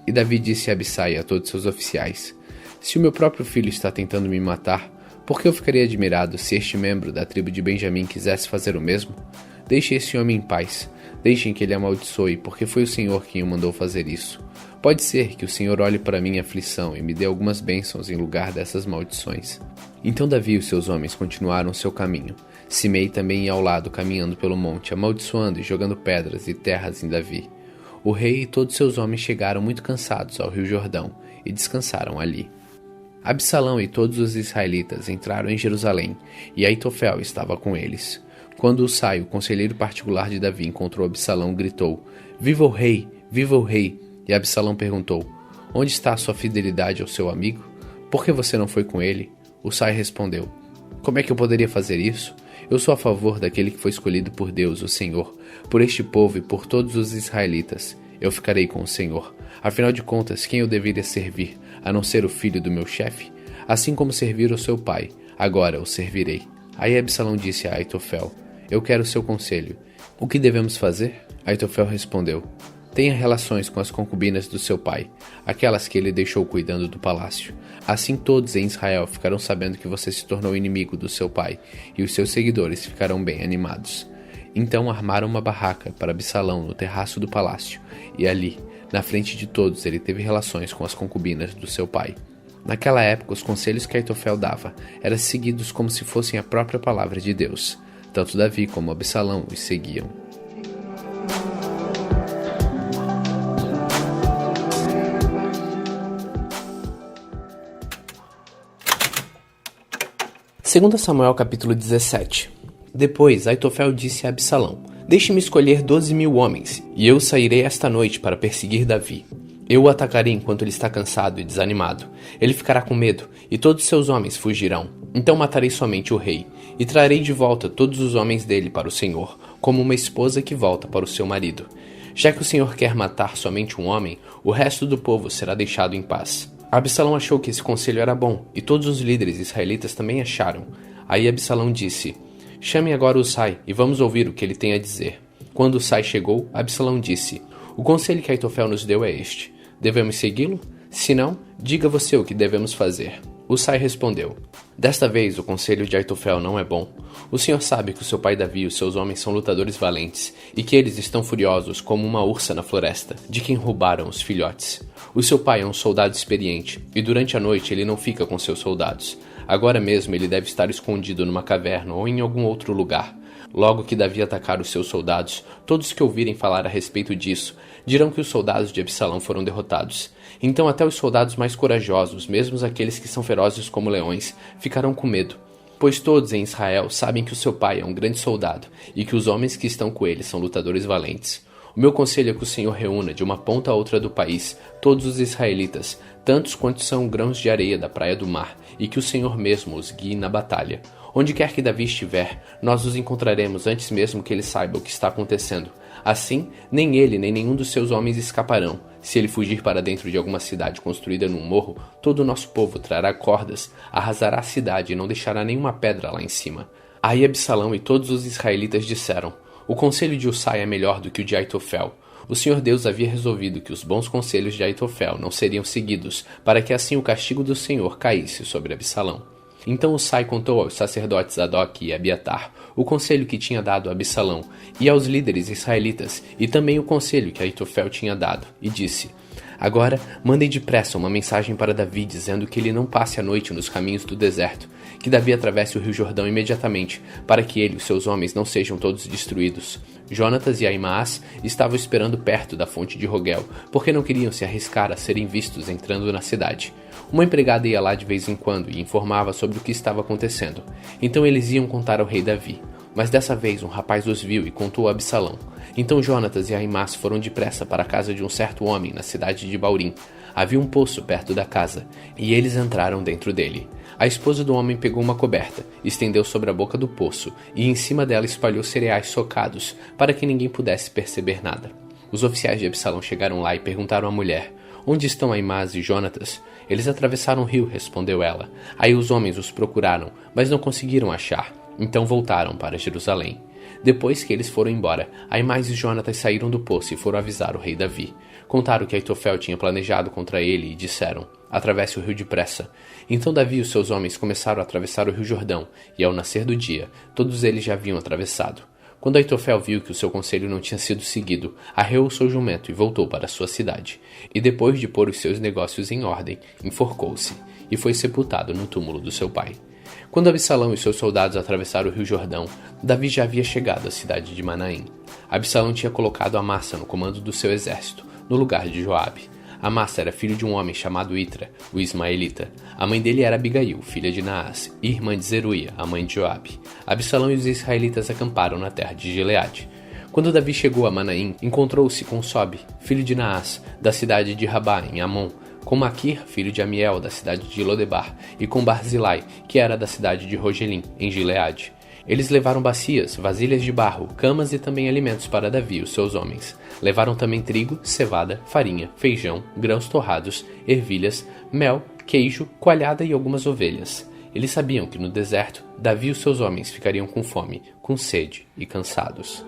E Davi disse a Abissai e a todos seus oficiais: se o meu próprio filho está tentando me matar, por que eu ficaria admirado se este membro da tribo de Benjamim quisesse fazer o mesmo? Deixe esse homem em paz, deixem que ele amaldiçoe, porque foi o Senhor quem o mandou fazer isso. Pode ser que o Senhor olhe para minha aflição e me dê algumas bênçãos em lugar dessas maldições. Então Davi e os seus homens continuaram seu caminho. Simei também ia ao lado, caminhando pelo monte, amaldiçoando e jogando pedras e terras em Davi. O rei e todos seus homens chegaram muito cansados ao rio Jordão e descansaram ali. Absalão e todos os israelitas entraram em Jerusalém, e Aitofel estava com eles. Quando Usai, o conselheiro particular de Davi, encontrou Absalão, gritou: viva o rei! Viva o rei! E Absalão perguntou: onde está a sua fidelidade ao seu amigo? Por que você não foi com ele? Usai respondeu: como é que eu poderia fazer isso? Eu sou a favor daquele que foi escolhido por Deus, o Senhor, por este povo e por todos os israelitas. Eu ficarei com o Senhor. Afinal de contas, quem eu deveria servir, a não ser o filho do meu chefe? Assim como servir o seu pai, agora o servirei. Aí Absalão disse a Aitofel: eu quero seu conselho. O que devemos fazer? Aitofel respondeu: tenha relações com as concubinas do seu pai, aquelas que ele deixou cuidando do palácio. Assim todos em Israel ficarão sabendo que você se tornou inimigo do seu pai, e os seus seguidores ficarão bem animados. Então armaram uma barraca para Absalão no terraço do palácio, e ali, na frente de todos, ele teve relações com as concubinas do seu pai. Naquela época, os conselhos que Aitofel dava eram seguidos como se fossem a própria palavra de Deus. Tanto Davi como Absalão os seguiam. Segundo Samuel capítulo 17. Depois Aitofel disse a Absalão: deixe-me escolher 12.000 homens, e eu sairei esta noite para perseguir Davi. Eu o atacarei enquanto ele está cansado e desanimado. Ele ficará com medo, e todos seus homens fugirão. Então matarei somente o rei, e trarei de volta todos os homens dele para o Senhor, como uma esposa que volta para o seu marido. Já que o Senhor quer matar somente um homem, o resto do povo será deixado em paz. Absalão achou que esse conselho era bom, e todos os líderes israelitas também acharam. Aí Absalão disse: chame agora Usai, e vamos ouvir o que ele tem a dizer. Quando Usai chegou, Absalão disse: o conselho que Aitofel nos deu é este. Devemos segui-lo? Se não, diga você o que devemos fazer. Usai respondeu: desta vez o conselho de Aitofel não é bom. O senhor sabe que o seu pai Davi e os seus homens são lutadores valentes, e que eles estão furiosos como uma ursa na floresta, de quem roubaram os filhotes. O seu pai é um soldado experiente, e durante a noite ele não fica com seus soldados. Agora mesmo ele deve estar escondido numa caverna ou em algum outro lugar. Logo que Davi atacar os seus soldados, todos que ouvirem falar a respeito disso, dirão que os soldados de Absalão foram derrotados. Então até os soldados mais corajosos, mesmo aqueles que são ferozes como leões, ficarão com medo. Pois todos em Israel sabem que o seu pai é um grande soldado, e que os homens que estão com ele são lutadores valentes. O meu conselho é que o Senhor reúna de uma ponta a outra do país todos os israelitas, tantos quantos são grãos de areia da praia do mar, e que o Senhor mesmo os guie na batalha. Onde quer que Davi estiver, nós os encontraremos antes mesmo que ele saiba o que está acontecendo. Assim, nem ele nem nenhum dos seus homens escaparão. Se ele fugir para dentro de alguma cidade construída num morro, todo o nosso povo trará cordas, arrasará a cidade e não deixará nenhuma pedra lá em cima. Aí Absalão e todos os israelitas disseram: o conselho de Usai é melhor do que o de Aitofel. O Senhor Deus havia resolvido que os bons conselhos de Aitofel não seriam seguidos, para que assim o castigo do Senhor caísse sobre Absalão. Então Usai contou aos sacerdotes Zadoc e Abiatar o conselho que tinha dado a Absalão, e aos líderes israelitas, e também o conselho que Aitofel tinha dado, e disse: agora mandem depressa uma mensagem para Davi dizendo que ele não passe a noite nos caminhos do deserto, que Davi atravesse o rio Jordão imediatamente, para que ele e os seus homens não sejam todos destruídos. Jonatas e Ahimaás estavam esperando perto da fonte de Rogel, porque não queriam se arriscar a serem vistos entrando na cidade. Uma empregada ia lá de vez em quando e informava sobre o que estava acontecendo. Então eles iam contar ao rei Davi. Mas dessa vez um rapaz os viu e contou a Absalão. Então Jonatas e Ahimaás foram depressa para a casa de um certo homem na cidade de Baurim. Havia um poço perto da casa, e eles entraram dentro dele. A esposa do homem pegou uma coberta, estendeu sobre a boca do poço, e em cima dela espalhou cereais socados, para que ninguém pudesse perceber nada. Os oficiais de Absalão chegaram lá e perguntaram à mulher: onde estão Ahimaás e Jonatas? Eles atravessaram o rio, respondeu ela. Aí os homens os procuraram, mas não conseguiram achar. Então voltaram para Jerusalém. Depois que eles foram embora, Ahimaás e Jonatas saíram do poço e foram avisar o rei Davi. Contaram que Aitofel tinha planejado contra ele e disseram: atravesse o rio depressa. Então Davi e os seus homens começaram a atravessar o rio Jordão, e ao nascer do dia, todos eles já haviam atravessado. Quando Aitofel viu que o seu conselho não tinha sido seguido, arreou o seu jumento e voltou para sua cidade. E depois de pôr os seus negócios em ordem, enforcou-se, e foi sepultado no túmulo do seu pai. Quando Absalão e seus soldados atravessaram o rio Jordão, Davi já havia chegado à cidade de Manaim. Absalão tinha colocado Amasa no comando do seu exército, no lugar de Joabe. Amasa era filho de um homem chamado Itra, o ismaelita. A mãe dele era Abigail, filha de Naás, e irmã de Zeruia, a mãe de Joabe. Absalão e os israelitas acamparam na terra de Gileade. Quando Davi chegou a Manaim, encontrou-se com Sobe, filho de Naás, da cidade de Rabá, em Amon, com Maquir, filho de Amiel, da cidade de Lodebar, e com Barzilai, que era da cidade de Rogelim, em Gileade. Eles levaram bacias, vasilhas de barro, camas e também alimentos para Davi e os seus homens. Levaram também trigo, cevada, farinha, feijão, grãos torrados, ervilhas, mel, queijo, coalhada e algumas ovelhas. Eles sabiam que no deserto, Davi e os seus homens ficariam com fome, com sede e cansados.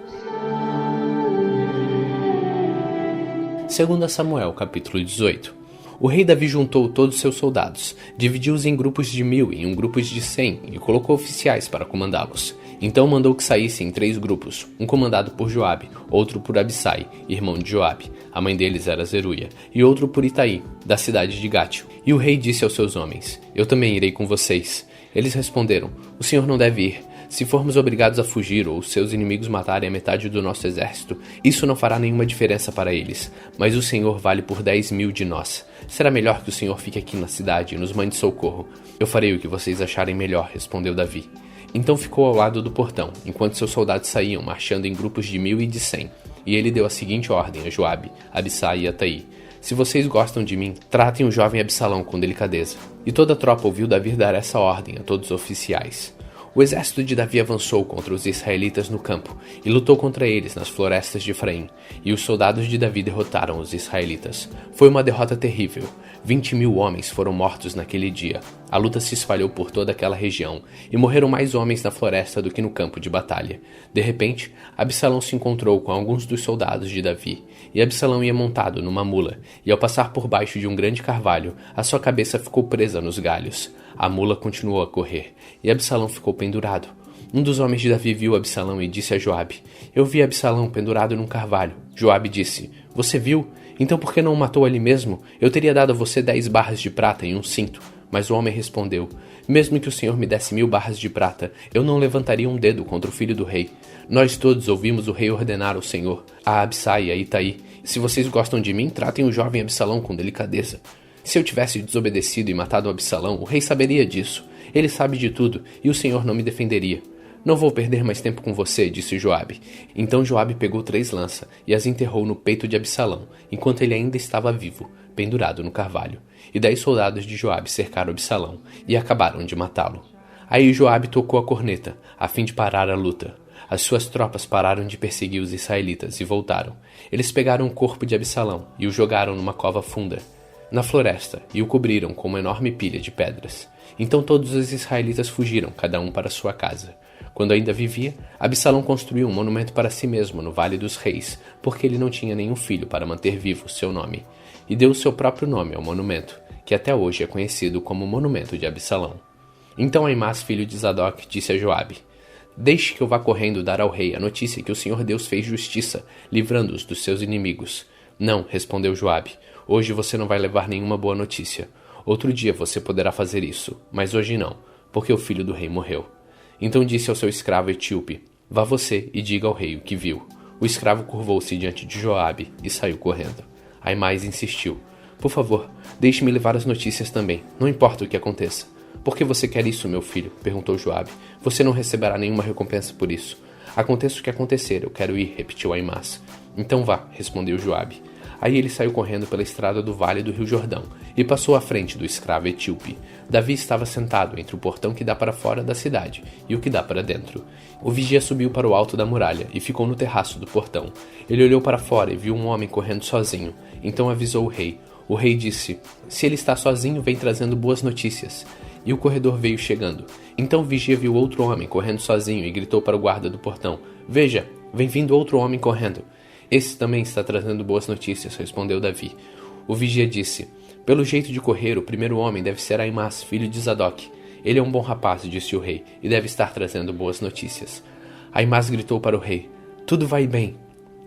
2 Samuel, capítulo 18. O rei Davi juntou todos os seus soldados, dividiu-os em grupos de 1000 e em grupos de 100 e colocou oficiais para comandá-los. Então mandou que saíssem em 3 grupos, um comandado por Joabe, outro por Abissai, irmão de Joabe, a mãe deles era Zeruia, e outro por Itai, da cidade de Gátio. E o rei disse aos seus homens: Eu também irei com vocês. Eles responderam: O senhor não deve ir. Se formos obrigados a fugir ou os seus inimigos matarem a metade do nosso exército, isso não fará nenhuma diferença para eles, mas o Senhor vale por 10.000 de nós. Será melhor que o Senhor fique aqui na cidade e nos mande socorro. Eu farei o que vocês acharem melhor, respondeu Davi. Então ficou ao lado do portão, enquanto seus soldados saíam, marchando em grupos de 1000 e de 100. E ele deu a seguinte ordem a Joabe, Abissai e Atai: Se vocês gostam de mim, tratem o jovem Absalão com delicadeza. E toda a tropa ouviu Davi dar essa ordem a todos os oficiais. O exército de Davi avançou contra os israelitas no campo e lutou contra eles nas florestas de Efraim, e os soldados de Davi derrotaram os israelitas. Foi uma derrota terrível. 20.000 homens foram mortos naquele dia. A luta se espalhou por toda aquela região, e morreram mais homens na floresta do que no campo de batalha. De repente, Absalão se encontrou com alguns dos soldados de Davi, e Absalão ia montado numa mula, e ao passar por baixo de um grande carvalho, a sua cabeça ficou presa nos galhos. A mula continuou a correr, e Absalão ficou pendurado. Um dos homens de Davi viu Absalão e disse a Joabe: Eu vi Absalão pendurado num carvalho. Joabe disse: Você viu? Então por que não o matou ali mesmo? Eu teria dado a você 10 barras de prata e um cinto. Mas o homem respondeu: Mesmo que o Senhor me desse 1000 barras de prata, eu não levantaria um dedo contra o filho do rei. Nós todos ouvimos o rei ordenar ao Senhor, a Abissai e a Itai: Se vocês gostam de mim, tratem o jovem Absalão com delicadeza. Se eu tivesse desobedecido e matado Absalão, o rei saberia disso. Ele sabe de tudo, e o Senhor não me defenderia. Não vou perder mais tempo com você, disse Joabe. Então Joabe pegou 3 lanças e as enterrou no peito de Absalão, enquanto ele ainda estava vivo, pendurado no carvalho. E 10 soldados de Joabe cercaram Absalão e acabaram de matá-lo. Aí Joabe tocou a corneta, a fim de parar a luta. As suas tropas pararam de perseguir os israelitas e voltaram. Eles pegaram o corpo de Absalão e o jogaram numa cova funda na floresta, e o cobriram com uma enorme pilha de pedras. Então todos os israelitas fugiram, cada um para sua casa. Quando ainda vivia, Absalão construiu um monumento para si mesmo no Vale dos Reis, porque ele não tinha nenhum filho para manter vivo seu nome, e deu o seu próprio nome ao monumento, que até hoje é conhecido como Monumento de Absalão. Então Aimás, filho de Zadok, disse a Joabe: Deixe que eu vá correndo dar ao rei a notícia que o Senhor Deus fez justiça, livrando-os dos seus inimigos. Não, respondeu Joabe, hoje você não vai levar nenhuma boa notícia. Outro dia você poderá fazer isso, mas hoje não, porque o filho do rei morreu. Então disse ao seu escravo etíope: Vá você e diga ao rei o que viu. O escravo curvou-se diante de Joabe e saiu correndo. Aimás insistiu: Por favor, deixe-me levar as notícias também, não importa o que aconteça. Por que você quer isso, meu filho? Perguntou Joabe. Você não receberá nenhuma recompensa por isso. Aconteça o que acontecer, eu quero ir, repetiu Aimás. Então vá, respondeu Joabe. Aí ele saiu correndo pela estrada do vale do rio Jordão e passou à frente do escravo etíope. Davi estava sentado entre o portão que dá para fora da cidade e o que dá para dentro. O vigia subiu para o alto da muralha e ficou no terraço do portão. Ele olhou para fora e viu um homem correndo sozinho. Então avisou o rei. O rei disse: Se ele está sozinho, vem trazendo boas notícias. E o corredor veio chegando. Então o vigia viu outro homem correndo sozinho e gritou para o guarda do portão: Veja, vem vindo outro homem correndo. Esse também está trazendo boas notícias, respondeu Davi. O vigia disse: Pelo jeito de correr, o primeiro homem deve ser Aimás, filho de Zadok. Ele é um bom rapaz, disse o rei, e deve estar trazendo boas notícias. Aimás gritou para o rei: Tudo vai bem.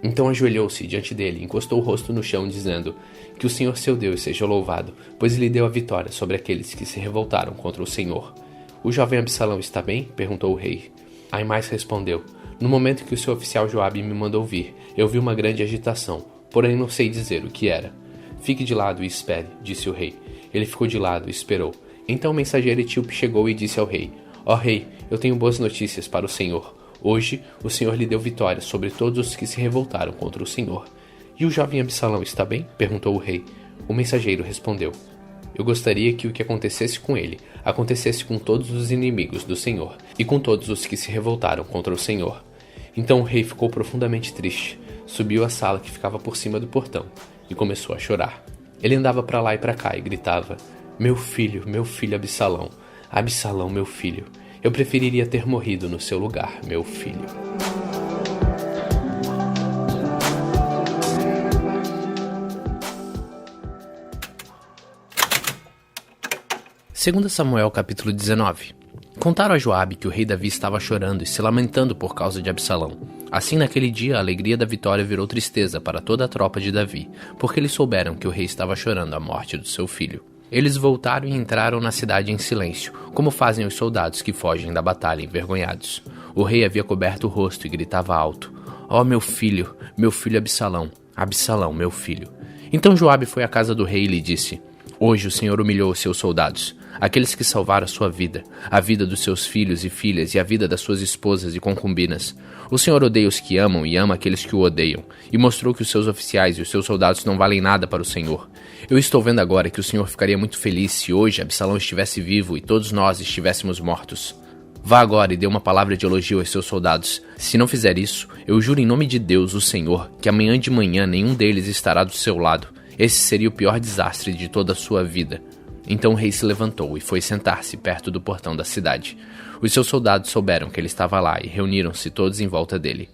Então ajoelhou-se diante dele e encostou o rosto no chão, dizendo: Que o Senhor seu Deus seja louvado, pois lhe deu a vitória sobre aqueles que se revoltaram contra o Senhor. O jovem Absalão está bem? Perguntou o rei. Aimás respondeu: No momento que o seu oficial Joabe me mandou vir, eu vi uma grande agitação, porém não sei dizer o que era. Fique de lado e espere, disse o rei. Ele ficou de lado e esperou. Então o mensageiro etíope chegou e disse ao rei: Ó rei, eu tenho boas notícias para o Senhor. Hoje o Senhor lhe deu vitória sobre todos os que se revoltaram contra o Senhor. E o jovem Absalão está bem? Perguntou o rei. O mensageiro respondeu: Eu gostaria que o que acontecesse com ele acontecesse com todos os inimigos do Senhor e com todos os que se revoltaram contra o Senhor. Então o rei ficou profundamente triste, subiu à sala que ficava por cima do portão e começou a chorar. Ele andava para lá e para cá e gritava: meu filho Absalão, Absalão, meu filho, eu preferiria ter morrido no seu lugar, meu filho. Segundo Samuel, capítulo 19. Contaram a Joabe que o rei Davi estava chorando e se lamentando por causa de Absalão. Assim, naquele dia, a alegria da vitória virou tristeza para toda a tropa de Davi, porque eles souberam que o rei estava chorando a morte do seu filho. Eles voltaram e entraram na cidade em silêncio, como fazem os soldados que fogem da batalha envergonhados. O rei havia coberto o rosto e gritava alto: "Ó meu filho Absalão, Absalão, meu filho." Então Joabe foi à casa do rei e lhe disse: "Hoje o Senhor humilhou os seus soldados, aqueles que salvaram a sua vida, a vida dos seus filhos e filhas e a vida das suas esposas e concubinas. O Senhor odeia os que amam e ama aqueles que o odeiam, e mostrou que os seus oficiais e os seus soldados não valem nada para o Senhor. Eu estou vendo agora que o Senhor ficaria muito feliz se hoje Absalão estivesse vivo e todos nós estivéssemos mortos. Vá agora e dê uma palavra de elogio aos seus soldados. Se não fizer isso, eu juro em nome de Deus, o Senhor, que amanhã de manhã nenhum deles estará do seu lado. Esse seria o pior desastre de toda a sua vida." Então o rei se levantou e foi sentar-se perto do portão da cidade. Os seus soldados souberam que ele estava lá e reuniram-se todos em volta dele.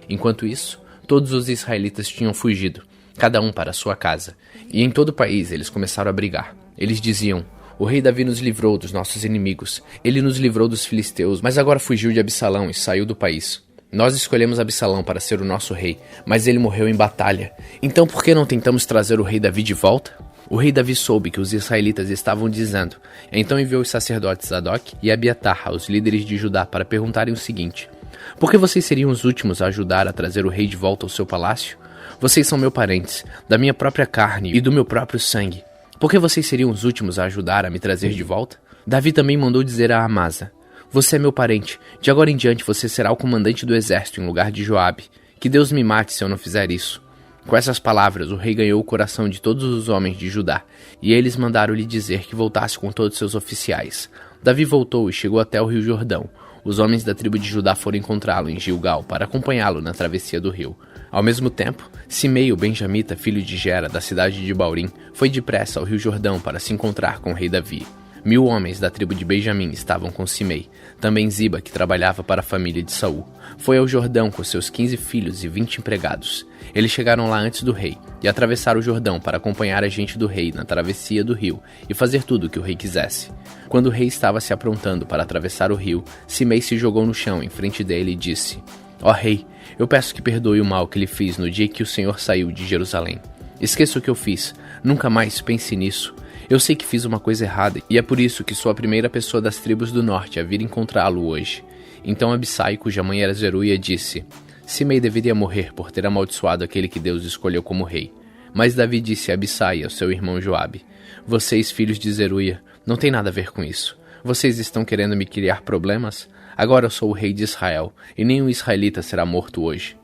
Enquanto isso, todos os israelitas tinham fugido, cada um para sua casa, e em todo o país eles começaram a brigar. Eles diziam: "O rei Davi nos livrou dos nossos inimigos, ele nos livrou dos filisteus, mas agora fugiu de Absalão e saiu do país. Nós escolhemos Absalão para ser o nosso rei, mas ele morreu em batalha. Então por que não tentamos trazer o rei Davi de volta?" O rei Davi soube que os israelitas estavam dizendo, então enviou os sacerdotes Zadok e Abiatar aos líderes de Judá para perguntarem o seguinte: "Por que vocês seriam os últimos a ajudar a trazer o rei de volta ao seu palácio? Vocês são meus parentes, da minha própria carne e do meu próprio sangue. Por que vocês seriam os últimos a ajudar a me trazer de volta?" Davi também mandou dizer a Amasa: "Você é meu parente, de agora em diante você será o comandante do exército em lugar de Joabe. Que Deus me mate se eu não fizer isso." Com essas palavras, o rei ganhou o coração de todos os homens de Judá, e eles mandaram-lhe dizer que voltasse com todos seus oficiais. Davi voltou e chegou até o rio Jordão. Os homens da tribo de Judá foram encontrá-lo em Gilgal para acompanhá-lo na travessia do rio. Ao mesmo tempo, Simei, o benjamita, filho de Gera, da cidade de Baurim, foi depressa ao rio Jordão para se encontrar com o rei Davi. 1000 homens da tribo de Benjamim estavam com Simei. Também Ziba, que trabalhava para a família de Saul, foi ao Jordão com seus 15 filhos e 20 empregados. Eles chegaram lá antes do rei e atravessaram o Jordão para acompanhar a gente do rei na travessia do rio e fazer tudo o que o rei quisesse. Quando o rei estava se aprontando para atravessar o rio, Simei se jogou no chão em frente dele e disse: "Ó rei, eu peço que perdoe o mal que lhe fiz no dia que o Senhor saiu de Jerusalém. Esqueça o que eu fiz, nunca mais pense nisso. Eu sei que fiz uma coisa errada e é por isso que sou a primeira pessoa das tribos do norte a vir encontrá-lo hoje." Então Abissai, cuja mãe era Zeruia, disse: "Simei deveria morrer por ter amaldiçoado aquele que Deus escolheu como rei." Mas Davi disse a Abissai e ao seu irmão Joabe: "Vocês, filhos de Zeruia, não tem nada a ver com isso. Vocês estão querendo me criar problemas? Agora eu sou o rei de Israel, e nenhum israelita será morto hoje."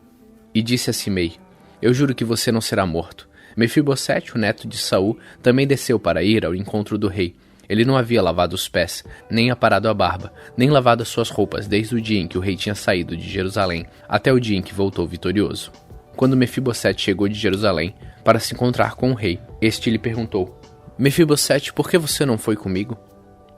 E disse a Simei: "Eu juro que você não será morto." Mefibosete, o neto de Saul, também desceu para ir ao encontro do rei. Ele não havia lavado os pés, nem aparado a barba, nem lavado as suas roupas desde o dia em que o rei tinha saído de Jerusalém, até o dia em que voltou vitorioso. Quando Mefibosete chegou de Jerusalém para se encontrar com o rei, este lhe perguntou: "Mefibosete, por que você não foi comigo?"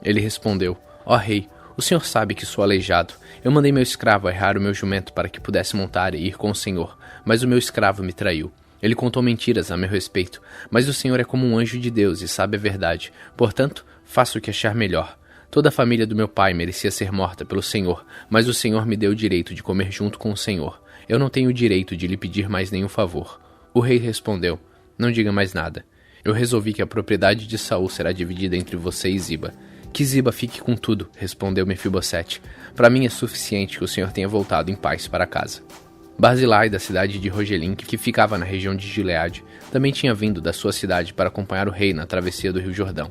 Ele respondeu: "Ó rei, o senhor sabe que sou aleijado. Eu mandei meu escravo arrear o meu jumento para que pudesse montar e ir com o senhor, mas o meu escravo me traiu. Ele contou mentiras a meu respeito, mas o Senhor é como um anjo de Deus e sabe a verdade. Portanto, faço o que achar melhor. Toda a família do meu pai merecia ser morta pelo Senhor, mas o Senhor me deu o direito de comer junto com o Senhor. Eu não tenho o direito de lhe pedir mais nenhum favor." O rei respondeu: "Não diga mais nada. Eu resolvi que a propriedade de Saul será dividida entre você e Ziba." "Que Ziba fique com tudo", respondeu Mefibosete. "Para mim é suficiente que o Senhor tenha voltado em paz para casa." Barzilai, da cidade de Rogelim, que ficava na região de Gileade, também tinha vindo da sua cidade para acompanhar o rei na travessia do rio Jordão.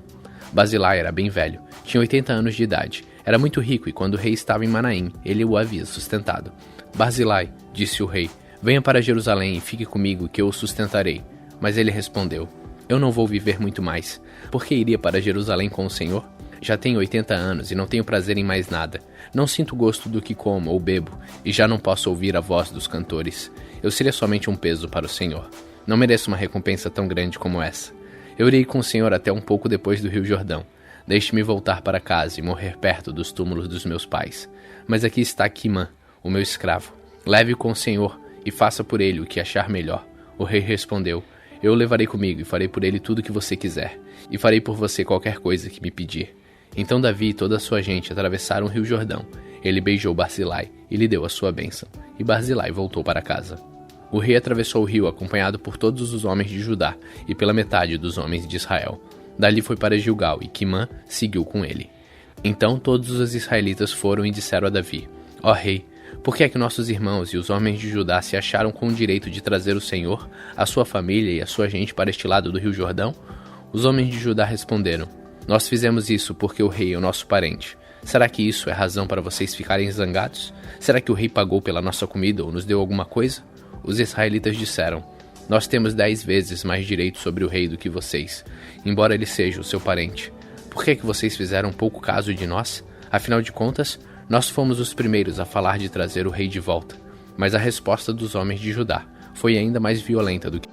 Barzilai era bem velho, tinha 80 anos de idade, era muito rico e quando o rei estava em Manaim, ele o havia sustentado. "Barzilai", disse o rei, "venha para Jerusalém e fique comigo que eu o sustentarei." Mas ele respondeu: "Eu não vou viver muito mais. Por que iria para Jerusalém com o Senhor? Já tenho 80 anos e não tenho prazer em mais nada. Não sinto gosto do que como ou bebo, e já não posso ouvir a voz dos cantores. Eu seria somente um peso para o Senhor. Não mereço uma recompensa tão grande como essa. Eu irei com o Senhor até um pouco depois do rio Jordão. Deixe-me voltar para casa e morrer perto dos túmulos dos meus pais. Mas aqui está Quimã, o meu escravo. Leve-o com o Senhor e faça por ele o que achar melhor. O rei respondeu: eu o levarei comigo e farei por ele tudo o que você quiser, e farei por você qualquer coisa que me pedir. Então Davi e toda a sua gente atravessaram o rio Jordão. Ele beijou Barzilai e lhe deu a sua bênção, e Barzilai voltou para casa. O rei atravessou o rio acompanhado por todos os homens de Judá e pela metade dos homens de Israel. Dali foi para Gilgal e Quimã seguiu com ele. Então todos os israelitas foram e disseram a Davi: ó rei, por que é que nossos irmãos e os homens de Judá se acharam com o direito de trazer o Senhor, a sua família e a sua gente para este lado do rio Jordão? Os homens de Judá responderam: nós fizemos isso porque o rei é o nosso parente. Será que isso é razão para vocês ficarem zangados? Será que o rei pagou pela nossa comida ou nos deu alguma coisa? Os israelitas disseram: nós temos 10 vezes mais direito sobre o rei do que vocês, embora ele seja o seu parente. Por que vocês fizeram pouco caso de nós? Afinal de contas, nós fomos os primeiros a falar de trazer o rei de volta. Mas a resposta dos homens de Judá foi ainda mais violenta do que...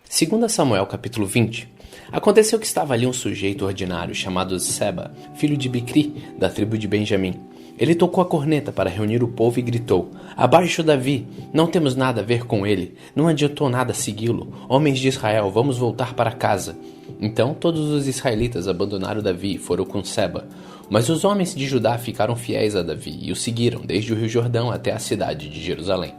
Segundo Samuel capítulo 20, aconteceu que estava ali um sujeito ordinário chamado Seba, filho de Bicri, da tribo de Benjamim. Ele tocou a corneta para reunir o povo e gritou: abaixo Davi, não temos nada a ver com ele, não adiantou nada segui-lo. Homens de Israel, vamos voltar para casa. Então todos os israelitas abandonaram Davi e foram com Seba. Mas os homens de Judá ficaram fiéis a Davi e o seguiram desde o rio Jordão até a cidade de Jerusalém.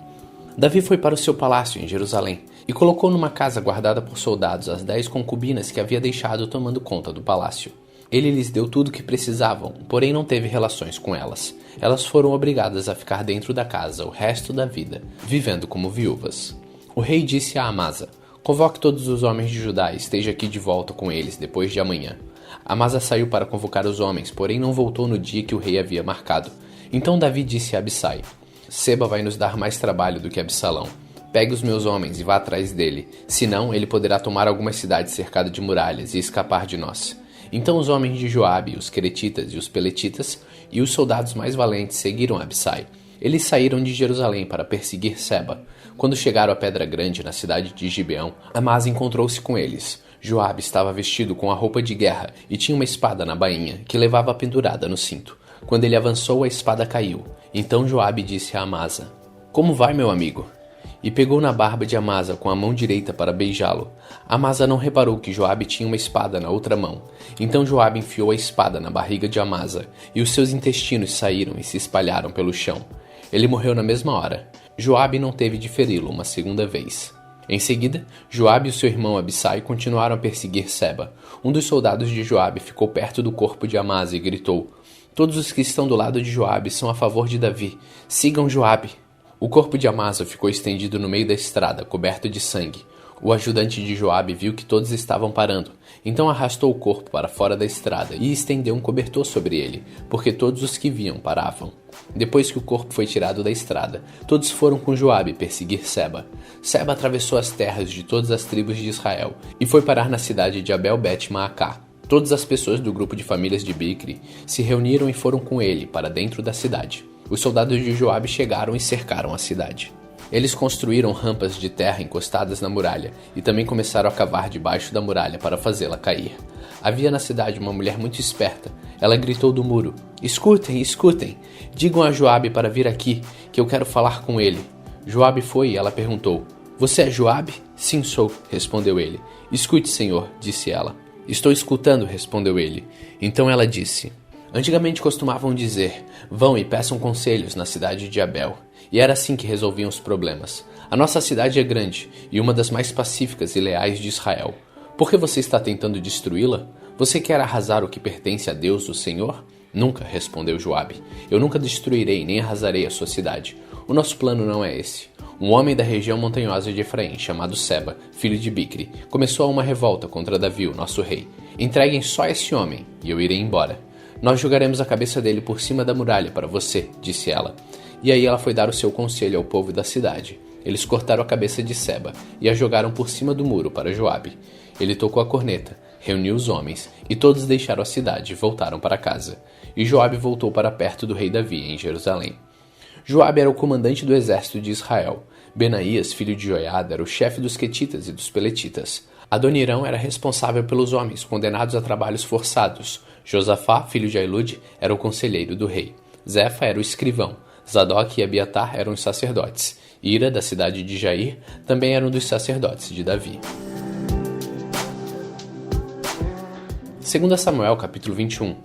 Davi foi para o seu palácio em Jerusalém e colocou numa casa guardada por soldados as 10 concubinas que havia deixado tomando conta do palácio. Ele lhes deu tudo o que precisavam, porém não teve relações com elas. Elas foram obrigadas a ficar dentro da casa o resto da vida, vivendo como viúvas. O rei disse a Amasa: convoque todos os homens de Judá e esteja aqui de volta com eles depois de amanhã. Amasa saiu para convocar os homens, porém não voltou no dia que o rei havia marcado. Então Davi disse a Abissai: Seba vai nos dar mais trabalho do que Absalão. Pegue os meus homens e vá atrás dele, senão ele poderá tomar algumas cidades cercadas de muralhas e escapar de nós. Então os homens de Joabe, os queretitas e os peletitas, e os soldados mais valentes seguiram Abissai. Eles saíram de Jerusalém para perseguir Seba. Quando chegaram à Pedra Grande, na cidade de Gibeão, Amasa encontrou-se com eles. Joabe estava vestido com a roupa de guerra e tinha uma espada na bainha, que levava pendurada no cinto. Quando ele avançou, a espada caiu. Então Joabe disse a Amasa: como vai, meu amigo? E pegou na barba de Amasa com a mão direita para beijá-lo. Amasa não reparou que Joabe tinha uma espada na outra mão. Então Joabe enfiou a espada na barriga de Amasa, e os seus intestinos saíram e se espalharam pelo chão. Ele morreu na mesma hora. Joabe não teve de feri-lo uma segunda vez. Em seguida, Joabe e seu irmão Abissai continuaram a perseguir Seba. Um dos soldados de Joabe ficou perto do corpo de Amasa e gritou: todos os que estão do lado de Joabe são a favor de Davi. Sigam Joabe. O corpo de Amasa ficou estendido no meio da estrada, coberto de sangue. O ajudante de Joabe viu que todos estavam parando, então arrastou o corpo para fora da estrada e estendeu um cobertor sobre ele, porque todos os que viam paravam. Depois que o corpo foi tirado da estrada, todos foram com Joabe perseguir Seba. Seba atravessou as terras de todas as tribos de Israel e foi parar na cidade de Abel-Bet-Maacá. Todas as pessoas do grupo de famílias de Bicri se reuniram e foram com ele para dentro da cidade. Os soldados de Joabe chegaram e cercaram a cidade. Eles construíram rampas de terra encostadas na muralha e também começaram a cavar debaixo da muralha para fazê-la cair. Havia na cidade uma mulher muito esperta. Ela gritou do muro: escutem, escutem! Digam a Joabe para vir aqui, que eu quero falar com ele. Joabe foi e ela perguntou: você é Joabe? Sim, sou, respondeu ele. Escute, senhor, disse ela. Estou escutando, respondeu ele. Então ela disse: antigamente costumavam dizer: vão e peçam conselhos na cidade de Abel. E era assim que resolviam os problemas. A nossa cidade é grande e uma das mais pacíficas e leais de Israel. Por que você está tentando destruí-la? Você quer arrasar o que pertence a Deus, o Senhor? Nunca, respondeu Joabe. Eu nunca destruirei nem arrasarei a sua cidade. O nosso plano não é esse. Um homem da região montanhosa de Efraim, chamado Seba, filho de Bicri, começou uma revolta contra Davi, o nosso rei. Entreguem só esse homem e eu irei embora. Nós jogaremos a cabeça dele por cima da muralha para você, disse ela. E aí ela foi dar o seu conselho ao povo da cidade. Eles cortaram a cabeça de Seba e a jogaram por cima do muro para Joabe. Ele tocou a corneta, reuniu os homens, e todos deixaram a cidade e voltaram para casa. E Joabe voltou para perto do rei Davi, em Jerusalém. Joabe era o comandante do exército de Israel. Benaías, filho de Joiada, era o chefe dos quetitas e dos peletitas. Adonirão era responsável pelos homens condenados a trabalhos forçados. Josafá, filho de Ailude, era o conselheiro do rei. Zefa era o escrivão. Zadok e Abiatar eram os sacerdotes. Ira, da cidade de Jair, também era um dos sacerdotes de Davi. 2 Samuel, capítulo 21.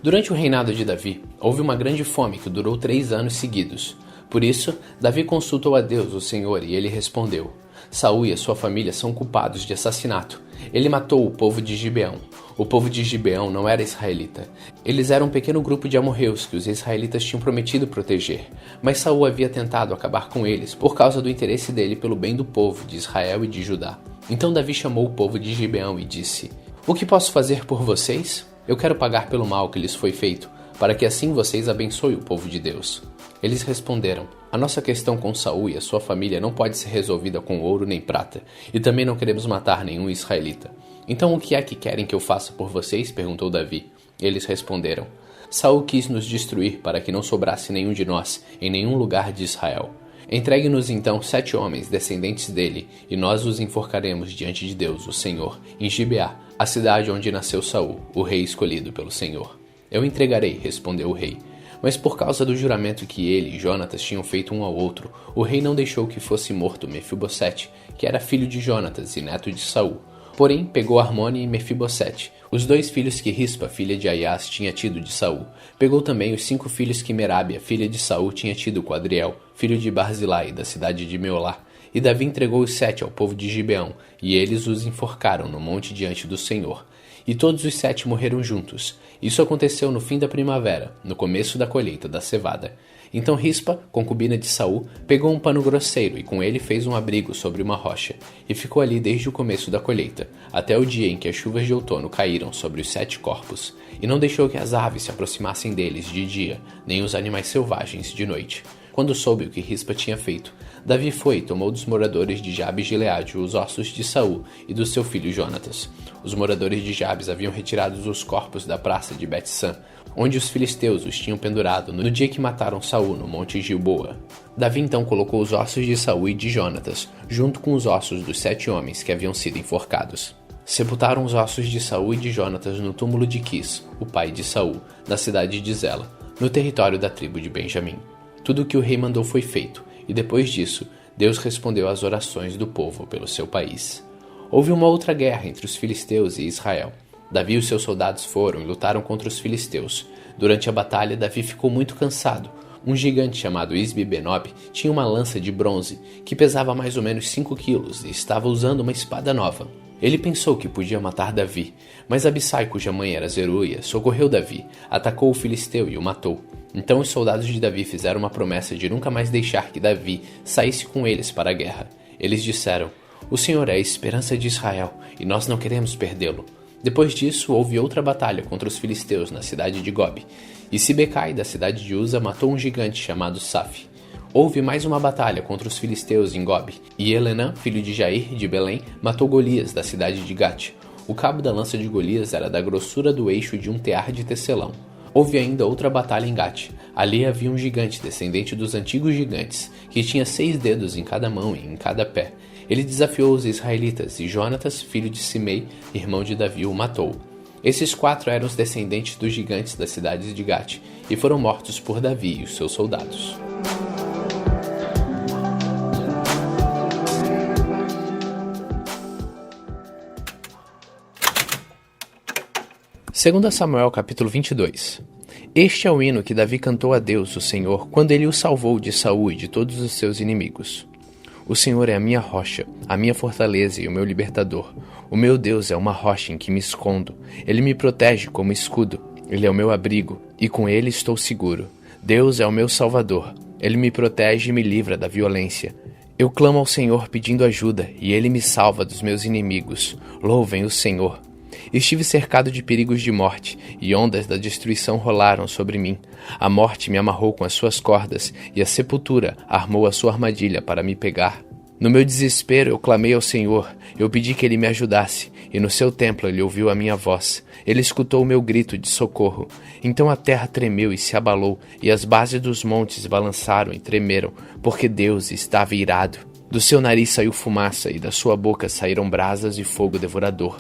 Durante o reinado de Davi, houve uma grande fome que durou 3 anos seguidos. Por isso, Davi consultou a Deus, o Senhor, e ele respondeu: Saul e a sua família são culpados de assassinato. Ele matou o povo de Gibeão. O povo de Gibeão não era israelita. Eles eram um pequeno grupo de amorreus que os israelitas tinham prometido proteger, mas Saul havia tentado acabar com eles por causa do interesse dele pelo bem do povo de Israel e de Judá. Então Davi chamou o povo de Gibeão e disse: O que posso fazer por vocês? Eu quero pagar pelo mal que lhes foi feito, para que assim vocês abençoem o povo de Deus. Eles responderam: A nossa questão com Saul e a sua família não pode ser resolvida com ouro nem prata, e também não queremos matar nenhum israelita. Então o que é que querem que eu faça por vocês? Perguntou Davi. Eles responderam: Saul quis nos destruir para que não sobrasse nenhum de nós em nenhum lugar de Israel. Entregue-nos então 7 homens descendentes dele, e nós os enforcaremos diante de Deus, o Senhor, em Gibeá, a cidade onde nasceu Saul, o rei escolhido pelo Senhor. Eu entregarei, respondeu o rei. Mas por causa do juramento que ele e Jonatas tinham feito um ao outro, o rei não deixou que fosse morto Mefibosete, que era filho de Jonatas e neto de Saul. Porém, pegou Armone e Mefibosete, os 2 filhos que Rispa, filha de Aias, tinha tido de Saul. Pegou também os 5 filhos que Merábia, filha de Saul, tinha tido com Adriel, filho de Barzilai, da cidade de Meolá. E Davi entregou os 7 ao povo de Gibeão, e eles os enforcaram no monte diante do Senhor. E todos os 7 morreram juntos. Isso aconteceu no fim da primavera, no começo da colheita da cevada. Então Rispa, concubina de Saul, pegou um pano grosseiro e com ele fez um abrigo sobre uma rocha, e ficou ali desde o começo da colheita, até o dia em que as chuvas de outono caíram sobre os 7 corpos, e não deixou que as aves se aproximassem deles de dia, nem os animais selvagens de noite. Quando soube o que Rispa tinha feito, Davi foi e tomou dos moradores de Jabes de Gileade os ossos de Saul e do seu filho Jonatas. Os moradores de Jabes haviam retirado os corpos da praça de Bet-San, onde os filisteus os tinham pendurado no dia que mataram Saul no monte Gilboa. Davi então colocou os ossos de Saul e de Jonatas, junto com os ossos dos 7 homens que haviam sido enforcados. Sepultaram os ossos de Saul e de Jonatas no túmulo de Quis, o pai de Saul, na cidade de Zela, no território da tribo de Benjamim. Tudo o que o rei mandou foi feito, e depois disso, Deus respondeu às orações do povo pelo seu país. Houve uma outra guerra entre os filisteus e Israel. Davi e os seus soldados foram e lutaram contra os filisteus. Durante a batalha, Davi ficou muito cansado. Um gigante chamado Isbi-Benob tinha uma lança de bronze que pesava mais ou menos 5 quilos e estava usando uma espada nova. Ele pensou que podia matar Davi, mas Abissai, cuja mãe era Zeruia, socorreu Davi, atacou o filisteu e o matou. Então os soldados de Davi fizeram uma promessa de nunca mais deixar que Davi saísse com eles para a guerra. Eles disseram: O Senhor é a esperança de Israel, e nós não queremos perdê-lo. Depois disso, houve outra batalha contra os filisteus na cidade de Gob, e Sibecai, da cidade de Uza, matou um gigante chamado Saf. Houve mais uma batalha contra os filisteus em Gob, e Elenã, filho de Jair, de Belém, matou Golias, da cidade de Gate. O cabo da lança de Golias era da grossura do eixo de um tear de tecelão. Houve ainda outra batalha em Gate. Ali havia um gigante, descendente dos antigos gigantes, que tinha 6 dedos em cada mão e em cada pé. Ele desafiou os israelitas, e Jonatas, filho de Simei, irmão de Davi, o matou. Esses 4 eram os descendentes dos gigantes das cidades de Gate, e foram mortos por Davi e os seus soldados. Segundo Samuel, capítulo 22. Este é o hino que Davi cantou a Deus, o Senhor, quando ele o salvou de Saul e de todos os seus inimigos. O Senhor é a minha rocha, a minha fortaleza e o meu libertador. O meu Deus é uma rocha em que me escondo. Ele me protege como escudo. Ele é o meu abrigo, e com ele estou seguro. Deus é o meu salvador. Ele me protege e me livra da violência. Eu clamo ao Senhor pedindo ajuda, e ele me salva dos meus inimigos. Louvem o Senhor. Estive cercado de perigos de morte, e ondas da destruição rolaram sobre mim. A morte me amarrou com as suas cordas, e a sepultura armou a sua armadilha para me pegar. No meu desespero eu clamei ao Senhor, eu pedi que ele me ajudasse, e no seu templo ele ouviu a minha voz. Ele escutou o meu grito de socorro. Então a terra tremeu e se abalou, e as bases dos montes balançaram e tremeram, porque Deus estava irado. Do seu nariz saiu fumaça, e da sua boca saíram brasas e fogo devorador.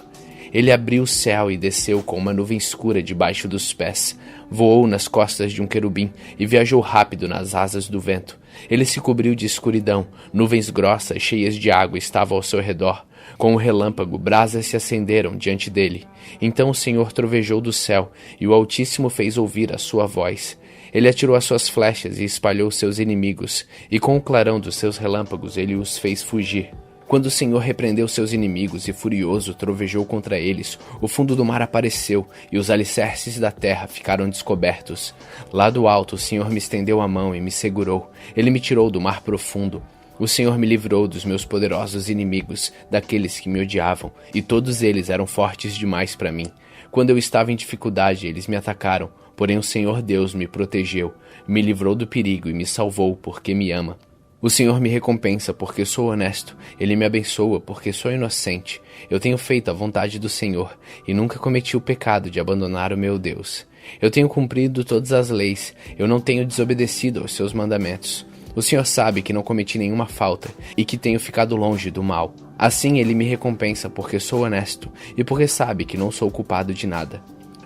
Ele abriu o céu e desceu com uma nuvem escura debaixo dos pés. Voou nas costas de um querubim e viajou rápido nas asas do vento. Ele se cobriu de escuridão, nuvens grossas cheias de água estavam ao seu redor. Com o relâmpago, brasas se acenderam diante dele. Então o Senhor trovejou do céu, e o Altíssimo fez ouvir a sua voz. Ele atirou as suas flechas e espalhou seus inimigos, e com o clarão dos seus relâmpagos ele os fez fugir. Quando o Senhor repreendeu seus inimigos e furioso trovejou contra eles, o fundo do mar apareceu e os alicerces da terra ficaram descobertos. Lá do alto o Senhor me estendeu a mão e me segurou. Ele me tirou do mar profundo. O Senhor me livrou dos meus poderosos inimigos, daqueles que me odiavam, e todos eles eram fortes demais para mim. Quando eu estava em dificuldade, eles me atacaram, porém o Senhor Deus me protegeu, me livrou do perigo e me salvou porque me ama. O Senhor me recompensa porque sou honesto, Ele me abençoa porque sou inocente. Eu tenho feito a vontade do Senhor e nunca cometi o pecado de abandonar o meu Deus. Eu tenho cumprido todas as leis, eu não tenho desobedecido aos seus mandamentos. O Senhor sabe que não cometi nenhuma falta e que tenho ficado longe do mal. Assim Ele me recompensa porque sou honesto e porque sabe que não sou culpado de nada.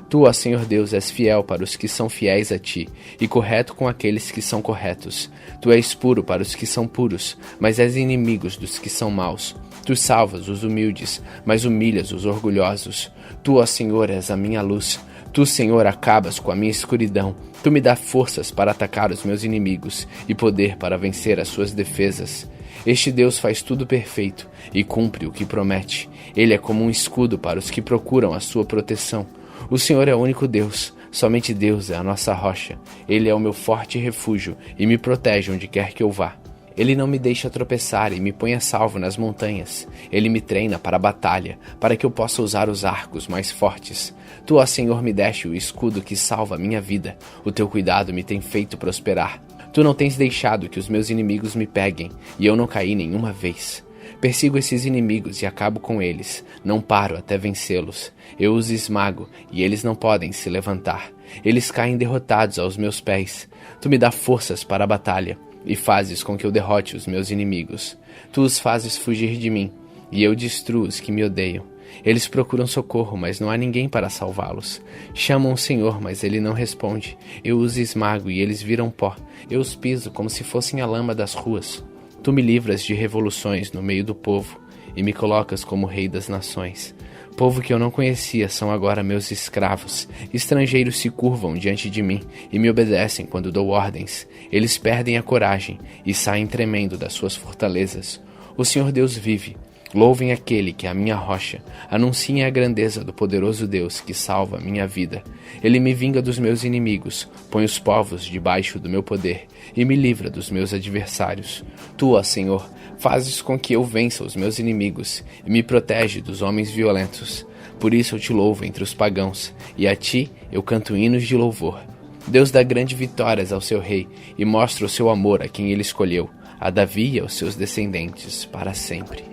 Tu, ó Senhor Deus, és fiel para os que são fiéis a ti, e correto com aqueles que são corretos. Tu és puro para os que são puros, mas és inimigos dos que são maus. Tu salvas os humildes, mas humilhas os orgulhosos. Tu, ó Senhor, és a minha luz. Tu, Senhor, acabas com a minha escuridão. Tu me dá forças para atacar os meus inimigos, e poder para vencer as suas defesas. Este Deus faz tudo perfeito, e cumpre o que promete. Ele é como um escudo para os que procuram a sua proteção. O Senhor é o único Deus, somente Deus é a nossa rocha. Ele é o meu forte refúgio e me protege onde quer que eu vá. Ele não me deixa tropeçar e me põe a salvo nas montanhas. Ele me treina para a batalha, para que eu possa usar os arcos mais fortes. Tu, ó Senhor, me deste o escudo que salva a minha vida. O teu cuidado me tem feito prosperar. Tu não tens deixado que os meus inimigos me peguem, e eu não caí nenhuma vez. Persigo esses inimigos e acabo com eles. Não paro até vencê-los. Eu os esmago e eles não podem se levantar. Eles caem derrotados aos meus pés. Tu me dá forças para a batalha e fazes com que eu derrote os meus inimigos. Tu os fazes fugir de mim e eu destruo os que me odeiam. Eles procuram socorro, mas não há ninguém para salvá-los. Chamam o Senhor, mas ele não responde. Eu os esmago e eles viram pó. Eu os piso como se fossem a lama das ruas. Tu me livras de revoluções no meio do povo e me colocas como rei das nações. Povo que eu não conhecia são agora meus escravos. Estrangeiros se curvam diante de mim e me obedecem quando dou ordens. Eles perdem a coragem e saem tremendo das suas fortalezas. O Senhor Deus vive. Louvem aquele que é a minha rocha. Anunciem a grandeza do poderoso Deus que salva minha vida. Ele me vinga dos meus inimigos, põe os povos debaixo do meu poder e me livra dos meus adversários. Tu, ó Senhor, fazes com que eu vença os meus inimigos e me protege dos homens violentos. Por isso eu te louvo entre os pagãos e a ti eu canto hinos de louvor. Deus dá grandes vitórias ao seu rei e mostra o seu amor a quem ele escolheu, a Davi e aos seus descendentes para sempre.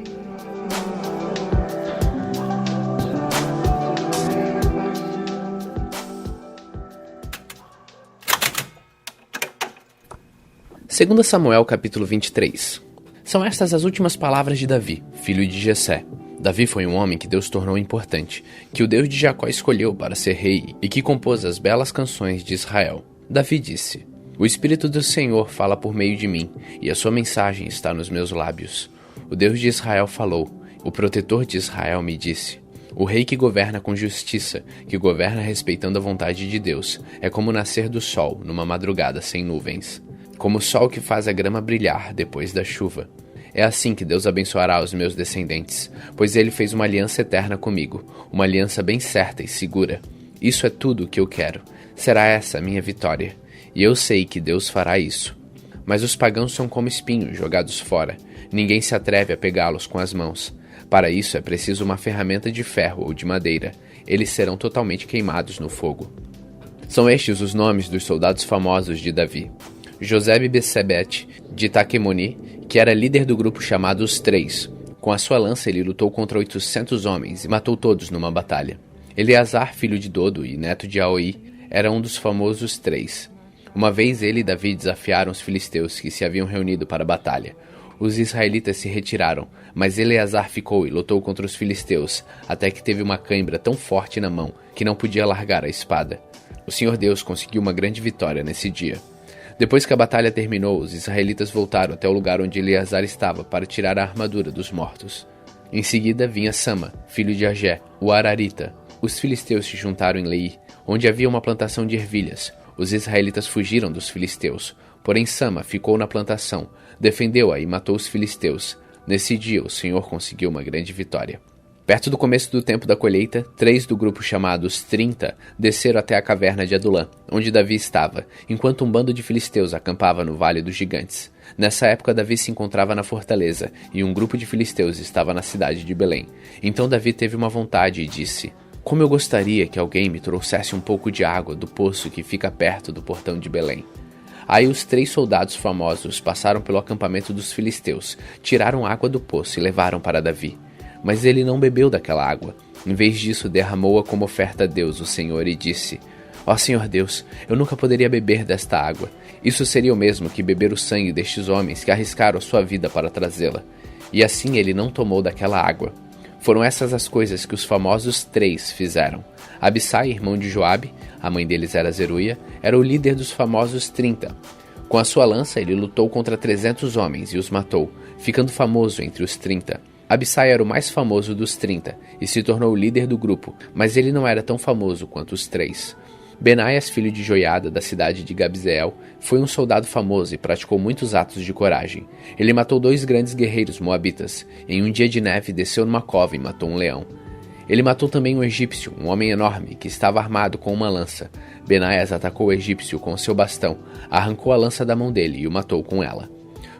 Segundo Samuel capítulo 23. São estas as últimas palavras de Davi, filho de Jessé. Davi foi um homem que Deus tornou importante, que o Deus de Jacó escolheu para ser rei e que compôs as belas canções de Israel. Davi disse: O Espírito do Senhor fala por meio de mim, e a sua mensagem está nos meus lábios. O Deus de Israel falou, o protetor de Israel me disse: O rei que governa com justiça, que governa respeitando a vontade de Deus, é como o nascer do sol numa madrugada sem nuvens. Como o sol que faz a grama brilhar depois da chuva. É assim que Deus abençoará os meus descendentes, pois ele fez uma aliança eterna comigo, uma aliança bem certa e segura. Isso é tudo o que eu quero. Será essa a minha vitória. E eu sei que Deus fará isso. Mas os pagãos são como espinhos jogados fora. Ninguém se atreve a pegá-los com as mãos. Para isso é preciso uma ferramenta de ferro ou de madeira. Eles serão totalmente queimados no fogo. São estes os nomes dos soldados famosos de Davi. Josebe-Bessebete, de Taquemoni, que era líder do grupo chamado Os Três, Com a sua lança ele lutou contra 800 homens e matou todos numa batalha. Eleazar, filho de Dodo e neto de Aoi, era um dos famosos 3. Uma vez ele e Davi desafiaram os filisteus que se haviam reunido para a batalha. Os israelitas se retiraram, mas Eleazar ficou e lutou contra os filisteus, até que teve uma cãibra tão forte na mão que não podia largar a espada. O Senhor Deus conseguiu uma grande vitória nesse dia. Depois que a batalha terminou, os israelitas voltaram até o lugar onde Eleazar estava para tirar a armadura dos mortos. Em seguida vinha Sama, filho de Agé, o Ararita. Os filisteus se juntaram em Leí, onde havia uma plantação de ervilhas. Os israelitas fugiram dos filisteus, porém Sama ficou na plantação, defendeu-a e matou os filisteus. Nesse dia o Senhor conseguiu uma grande vitória. Perto do começo do tempo da colheita, 3 do grupo chamado os 30 desceram até a caverna de Adulã, onde Davi estava, enquanto um bando de filisteus acampava no Vale dos Gigantes. Nessa época Davi se encontrava na fortaleza, e um grupo de filisteus estava na cidade de Belém. Então Davi teve uma vontade e disse: "Como eu gostaria que alguém me trouxesse um pouco de água do poço que fica perto do portão de Belém." Aí os 3 soldados famosos passaram pelo acampamento dos filisteus, tiraram água do poço e levaram para Davi. Mas ele não bebeu daquela água. Em vez disso, derramou-a como oferta a Deus, o Senhor, e disse: "Ó Senhor Deus, eu nunca poderia beber desta água. Isso seria o mesmo que beber o sangue destes homens que arriscaram a sua vida para trazê-la." E assim ele não tomou daquela água. Foram essas as coisas que os famosos 3 fizeram. Abissai, irmão de Joabe, a mãe deles era Zeruia, era o líder dos famosos 30. Com a sua lança ele lutou contra 300 homens e os matou, ficando famoso entre os 30. Abissai era o mais famoso dos 30 e se tornou o líder do grupo, mas ele não era tão famoso quanto os 3. Benaias, filho de Joiada, da cidade de Gabzeel, foi um soldado famoso e praticou muitos atos de coragem. Ele matou 2 grandes guerreiros moabitas. Em um dia de neve, desceu numa cova e matou um leão. Ele matou também um egípcio, um homem enorme, que estava armado com uma lança. Benaias atacou o egípcio com seu bastão, arrancou a lança da mão dele e o matou com ela.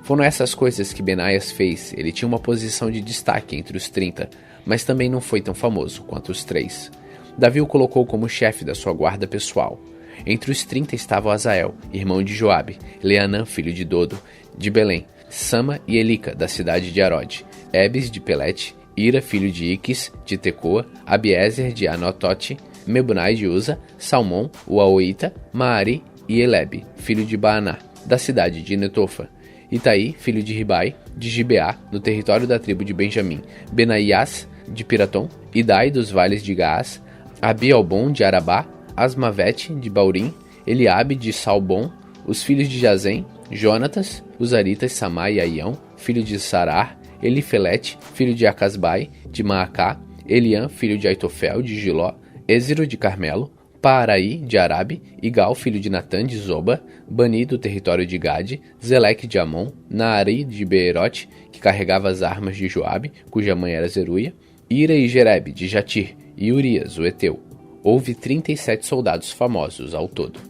Foram essas coisas que Benaias fez. Ele tinha uma posição de destaque entre os 30, mas também não foi tão famoso quanto os 3. Davi o colocou como chefe da sua guarda pessoal. Entre os 30 estavam Azael, irmão de Joabe, Leanã, filho de Dodo, de Belém, Sama e Elica, da cidade de Arode, Ebes, de Pelete, Ira, filho de Iques, de Tecoa, Abiezer, de Anotote, Mebunai, de Uza, Salmão, o Aoita, Maari e Elebe, filho de Baaná, da cidade de Netofa, Itaí, filho de Ribai, de Gibeá, no território da tribo de Benjamim, Benaias, de Piratom, Idai, dos vales de Gaás, Abi-Albon, de Arabá, Asmavete, de Baurim, Eliabe, de Salbom, os filhos de Jazem, Jonatas, os aritas Samai e Aião, filho de Sarar, Elifelete, filho de Acasbai, de Maacá, Eliã, filho de Aitofel, de Giló, Éziro, de Carmelo, Paaraí, de Arabe, Igal, filho de Natã, de Zoba, Bani, do território de Gade, Zeleque, de Amon, Naari, de Beerote, que carregava as armas de Joabe, cuja mãe era Zeruia, Ira e Jerebe, de Jatir, e Urias, o Eteu. Houve 37 soldados famosos ao todo.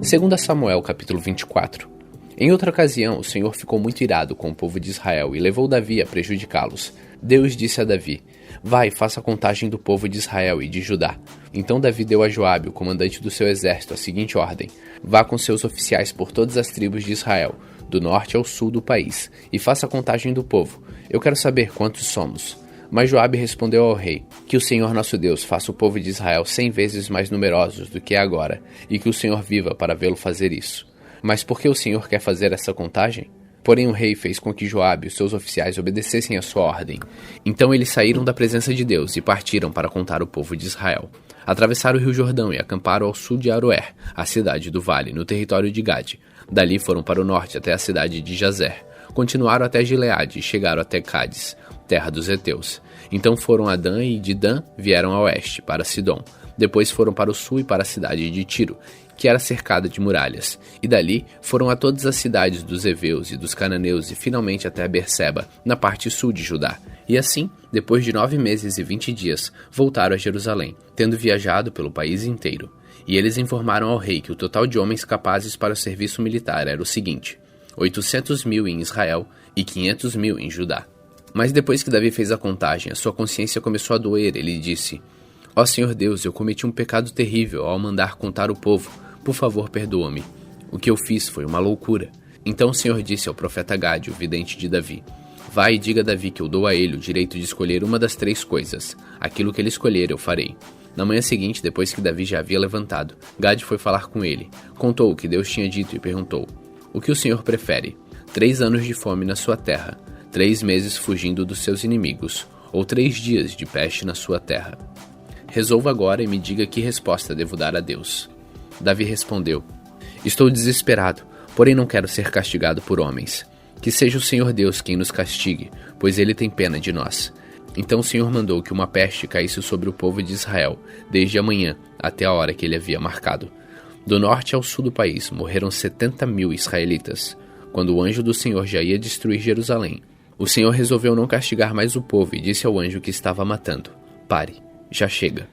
Segundo Samuel, capítulo 24. Em outra ocasião, o Senhor ficou muito irado com o povo de Israel e levou Davi a prejudicá-los. Deus disse a Davi: "Vai, faça a contagem do povo de Israel e de Judá." Então Davi deu a Joabe, o comandante do seu exército, a seguinte ordem: "Vá com seus oficiais por todas as tribos de Israel, do norte ao sul do país, e faça a contagem do povo. Eu quero saber quantos somos." Mas Joabe respondeu ao rei: "Que o Senhor nosso Deus faça o povo de Israel 100 vezes mais numerosos do que é agora, e que o Senhor viva para vê-lo fazer isso." Mas por que o Senhor quer fazer essa contagem? Porém o rei fez com que Joabe e os seus oficiais obedecessem a sua ordem. Então eles saíram da presença de Deus e partiram para contar o povo de Israel. Atravessaram o rio Jordão e acamparam ao sul de Aroer, a cidade do vale, no território de Gade. Dali foram para o norte até a cidade de Jazer. Continuaram até Gileade e chegaram até Cádiz, terra dos heteus. Então foram a Dan e de Dan vieram a oeste, para Sidom. Depois foram para o sul e para a cidade de Tiro, que era cercada de muralhas. E dali foram a todas as cidades dos heveus e dos cananeus e finalmente até Berseba, na parte sul de Judá. E assim, depois de 9 meses e 20 dias, voltaram a Jerusalém, tendo viajado pelo país inteiro. E eles informaram ao rei que o total de homens capazes para o serviço militar era o seguinte: 800.000 em Israel e 500.000 em Judá. Mas depois que Davi fez a contagem, a sua consciência começou a doer. Ele disse: "Ó Senhor Deus, eu cometi um pecado terrível ao mandar contar o povo. Por favor, perdoa-me. O que eu fiz foi uma loucura." Então o Senhor disse ao profeta Gade, o vidente de Davi: Vai e diga a Davi que eu dou a ele o direito de escolher uma das 3 coisas. Aquilo que ele escolher eu farei. Na manhã seguinte, depois que Davi já havia levantado, Gade foi falar com ele. Contou o que Deus tinha dito e perguntou: O que o Senhor prefere? 3 anos de fome na sua terra, 3 meses fugindo dos seus inimigos, ou 3 dias de peste na sua terra? Resolva agora e me diga que resposta devo dar a Deus. Davi respondeu: Estou desesperado, porém não quero ser castigado por homens. Que seja o Senhor Deus quem nos castigue, pois ele tem pena de nós. Então o Senhor mandou que uma peste caísse sobre o povo de Israel, desde a manhã até a hora que ele havia marcado. Do norte ao sul do país morreram 70.000 israelitas. Quando o anjo do Senhor já ia destruir Jerusalém, o Senhor resolveu não castigar mais o povo e disse ao anjo que estava matando: Pare, já chega.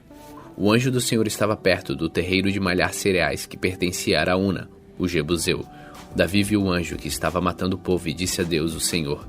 O anjo do Senhor estava perto do terreiro de malhar cereais que pertencia a Araúna, o jebuseu. Davi viu o anjo que estava matando o povo e disse a Deus, o Senhor: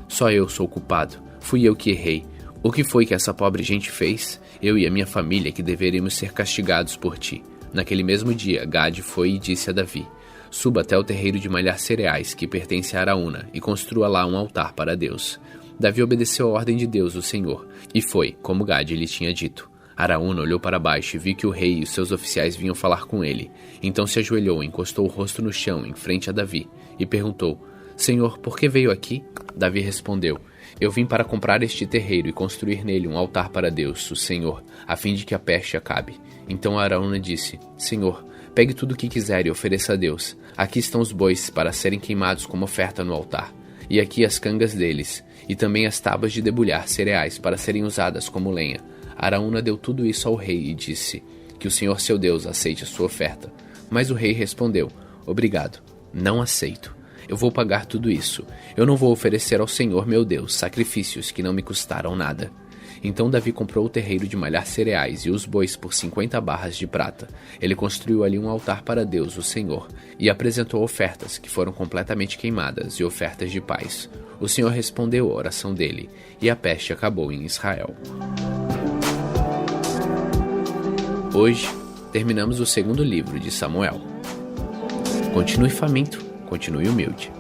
Só eu sou culpado, fui eu que errei. O que foi que essa pobre gente fez? Eu e a minha família que deveríamos ser castigados por ti. Naquele mesmo dia, Gade foi e disse a Davi: Suba até o terreiro de malhar cereais que pertence a Araúna e construa lá um altar para Deus. Davi obedeceu a ordem de Deus, o Senhor, e foi, como Gade lhe tinha dito. Araúna olhou para baixo e viu que o rei e os seus oficiais vinham falar com ele. Então se ajoelhou, encostou o rosto no chão, em frente a Davi, e perguntou: Senhor, por que veio aqui? Davi respondeu: Eu vim para comprar este terreiro e construir nele um altar para Deus, o Senhor, a fim de que a peste acabe. Então Araúna disse: Senhor, pegue tudo o que quiser e ofereça a Deus. Aqui estão os bois para serem queimados como oferta no altar, e aqui as cangas deles, e também as tábuas de debulhar cereais para serem usadas como lenha. Araúna deu tudo isso ao rei e disse: Que o Senhor seu Deus aceite a sua oferta. Mas o rei respondeu: Obrigado, não aceito. Eu vou pagar tudo isso. Eu não vou oferecer ao Senhor meu Deus sacrifícios que não me custaram nada. Então Davi comprou o terreiro de malhar cereais e os bois por 50 barras de prata. Ele construiu ali um altar para Deus, o Senhor, e apresentou ofertas que foram completamente queimadas e ofertas de paz. O Senhor respondeu a oração dele, e a peste acabou em Israel. Hoje, terminamos o 2º livro de Samuel. Continue faminto, continue humilde.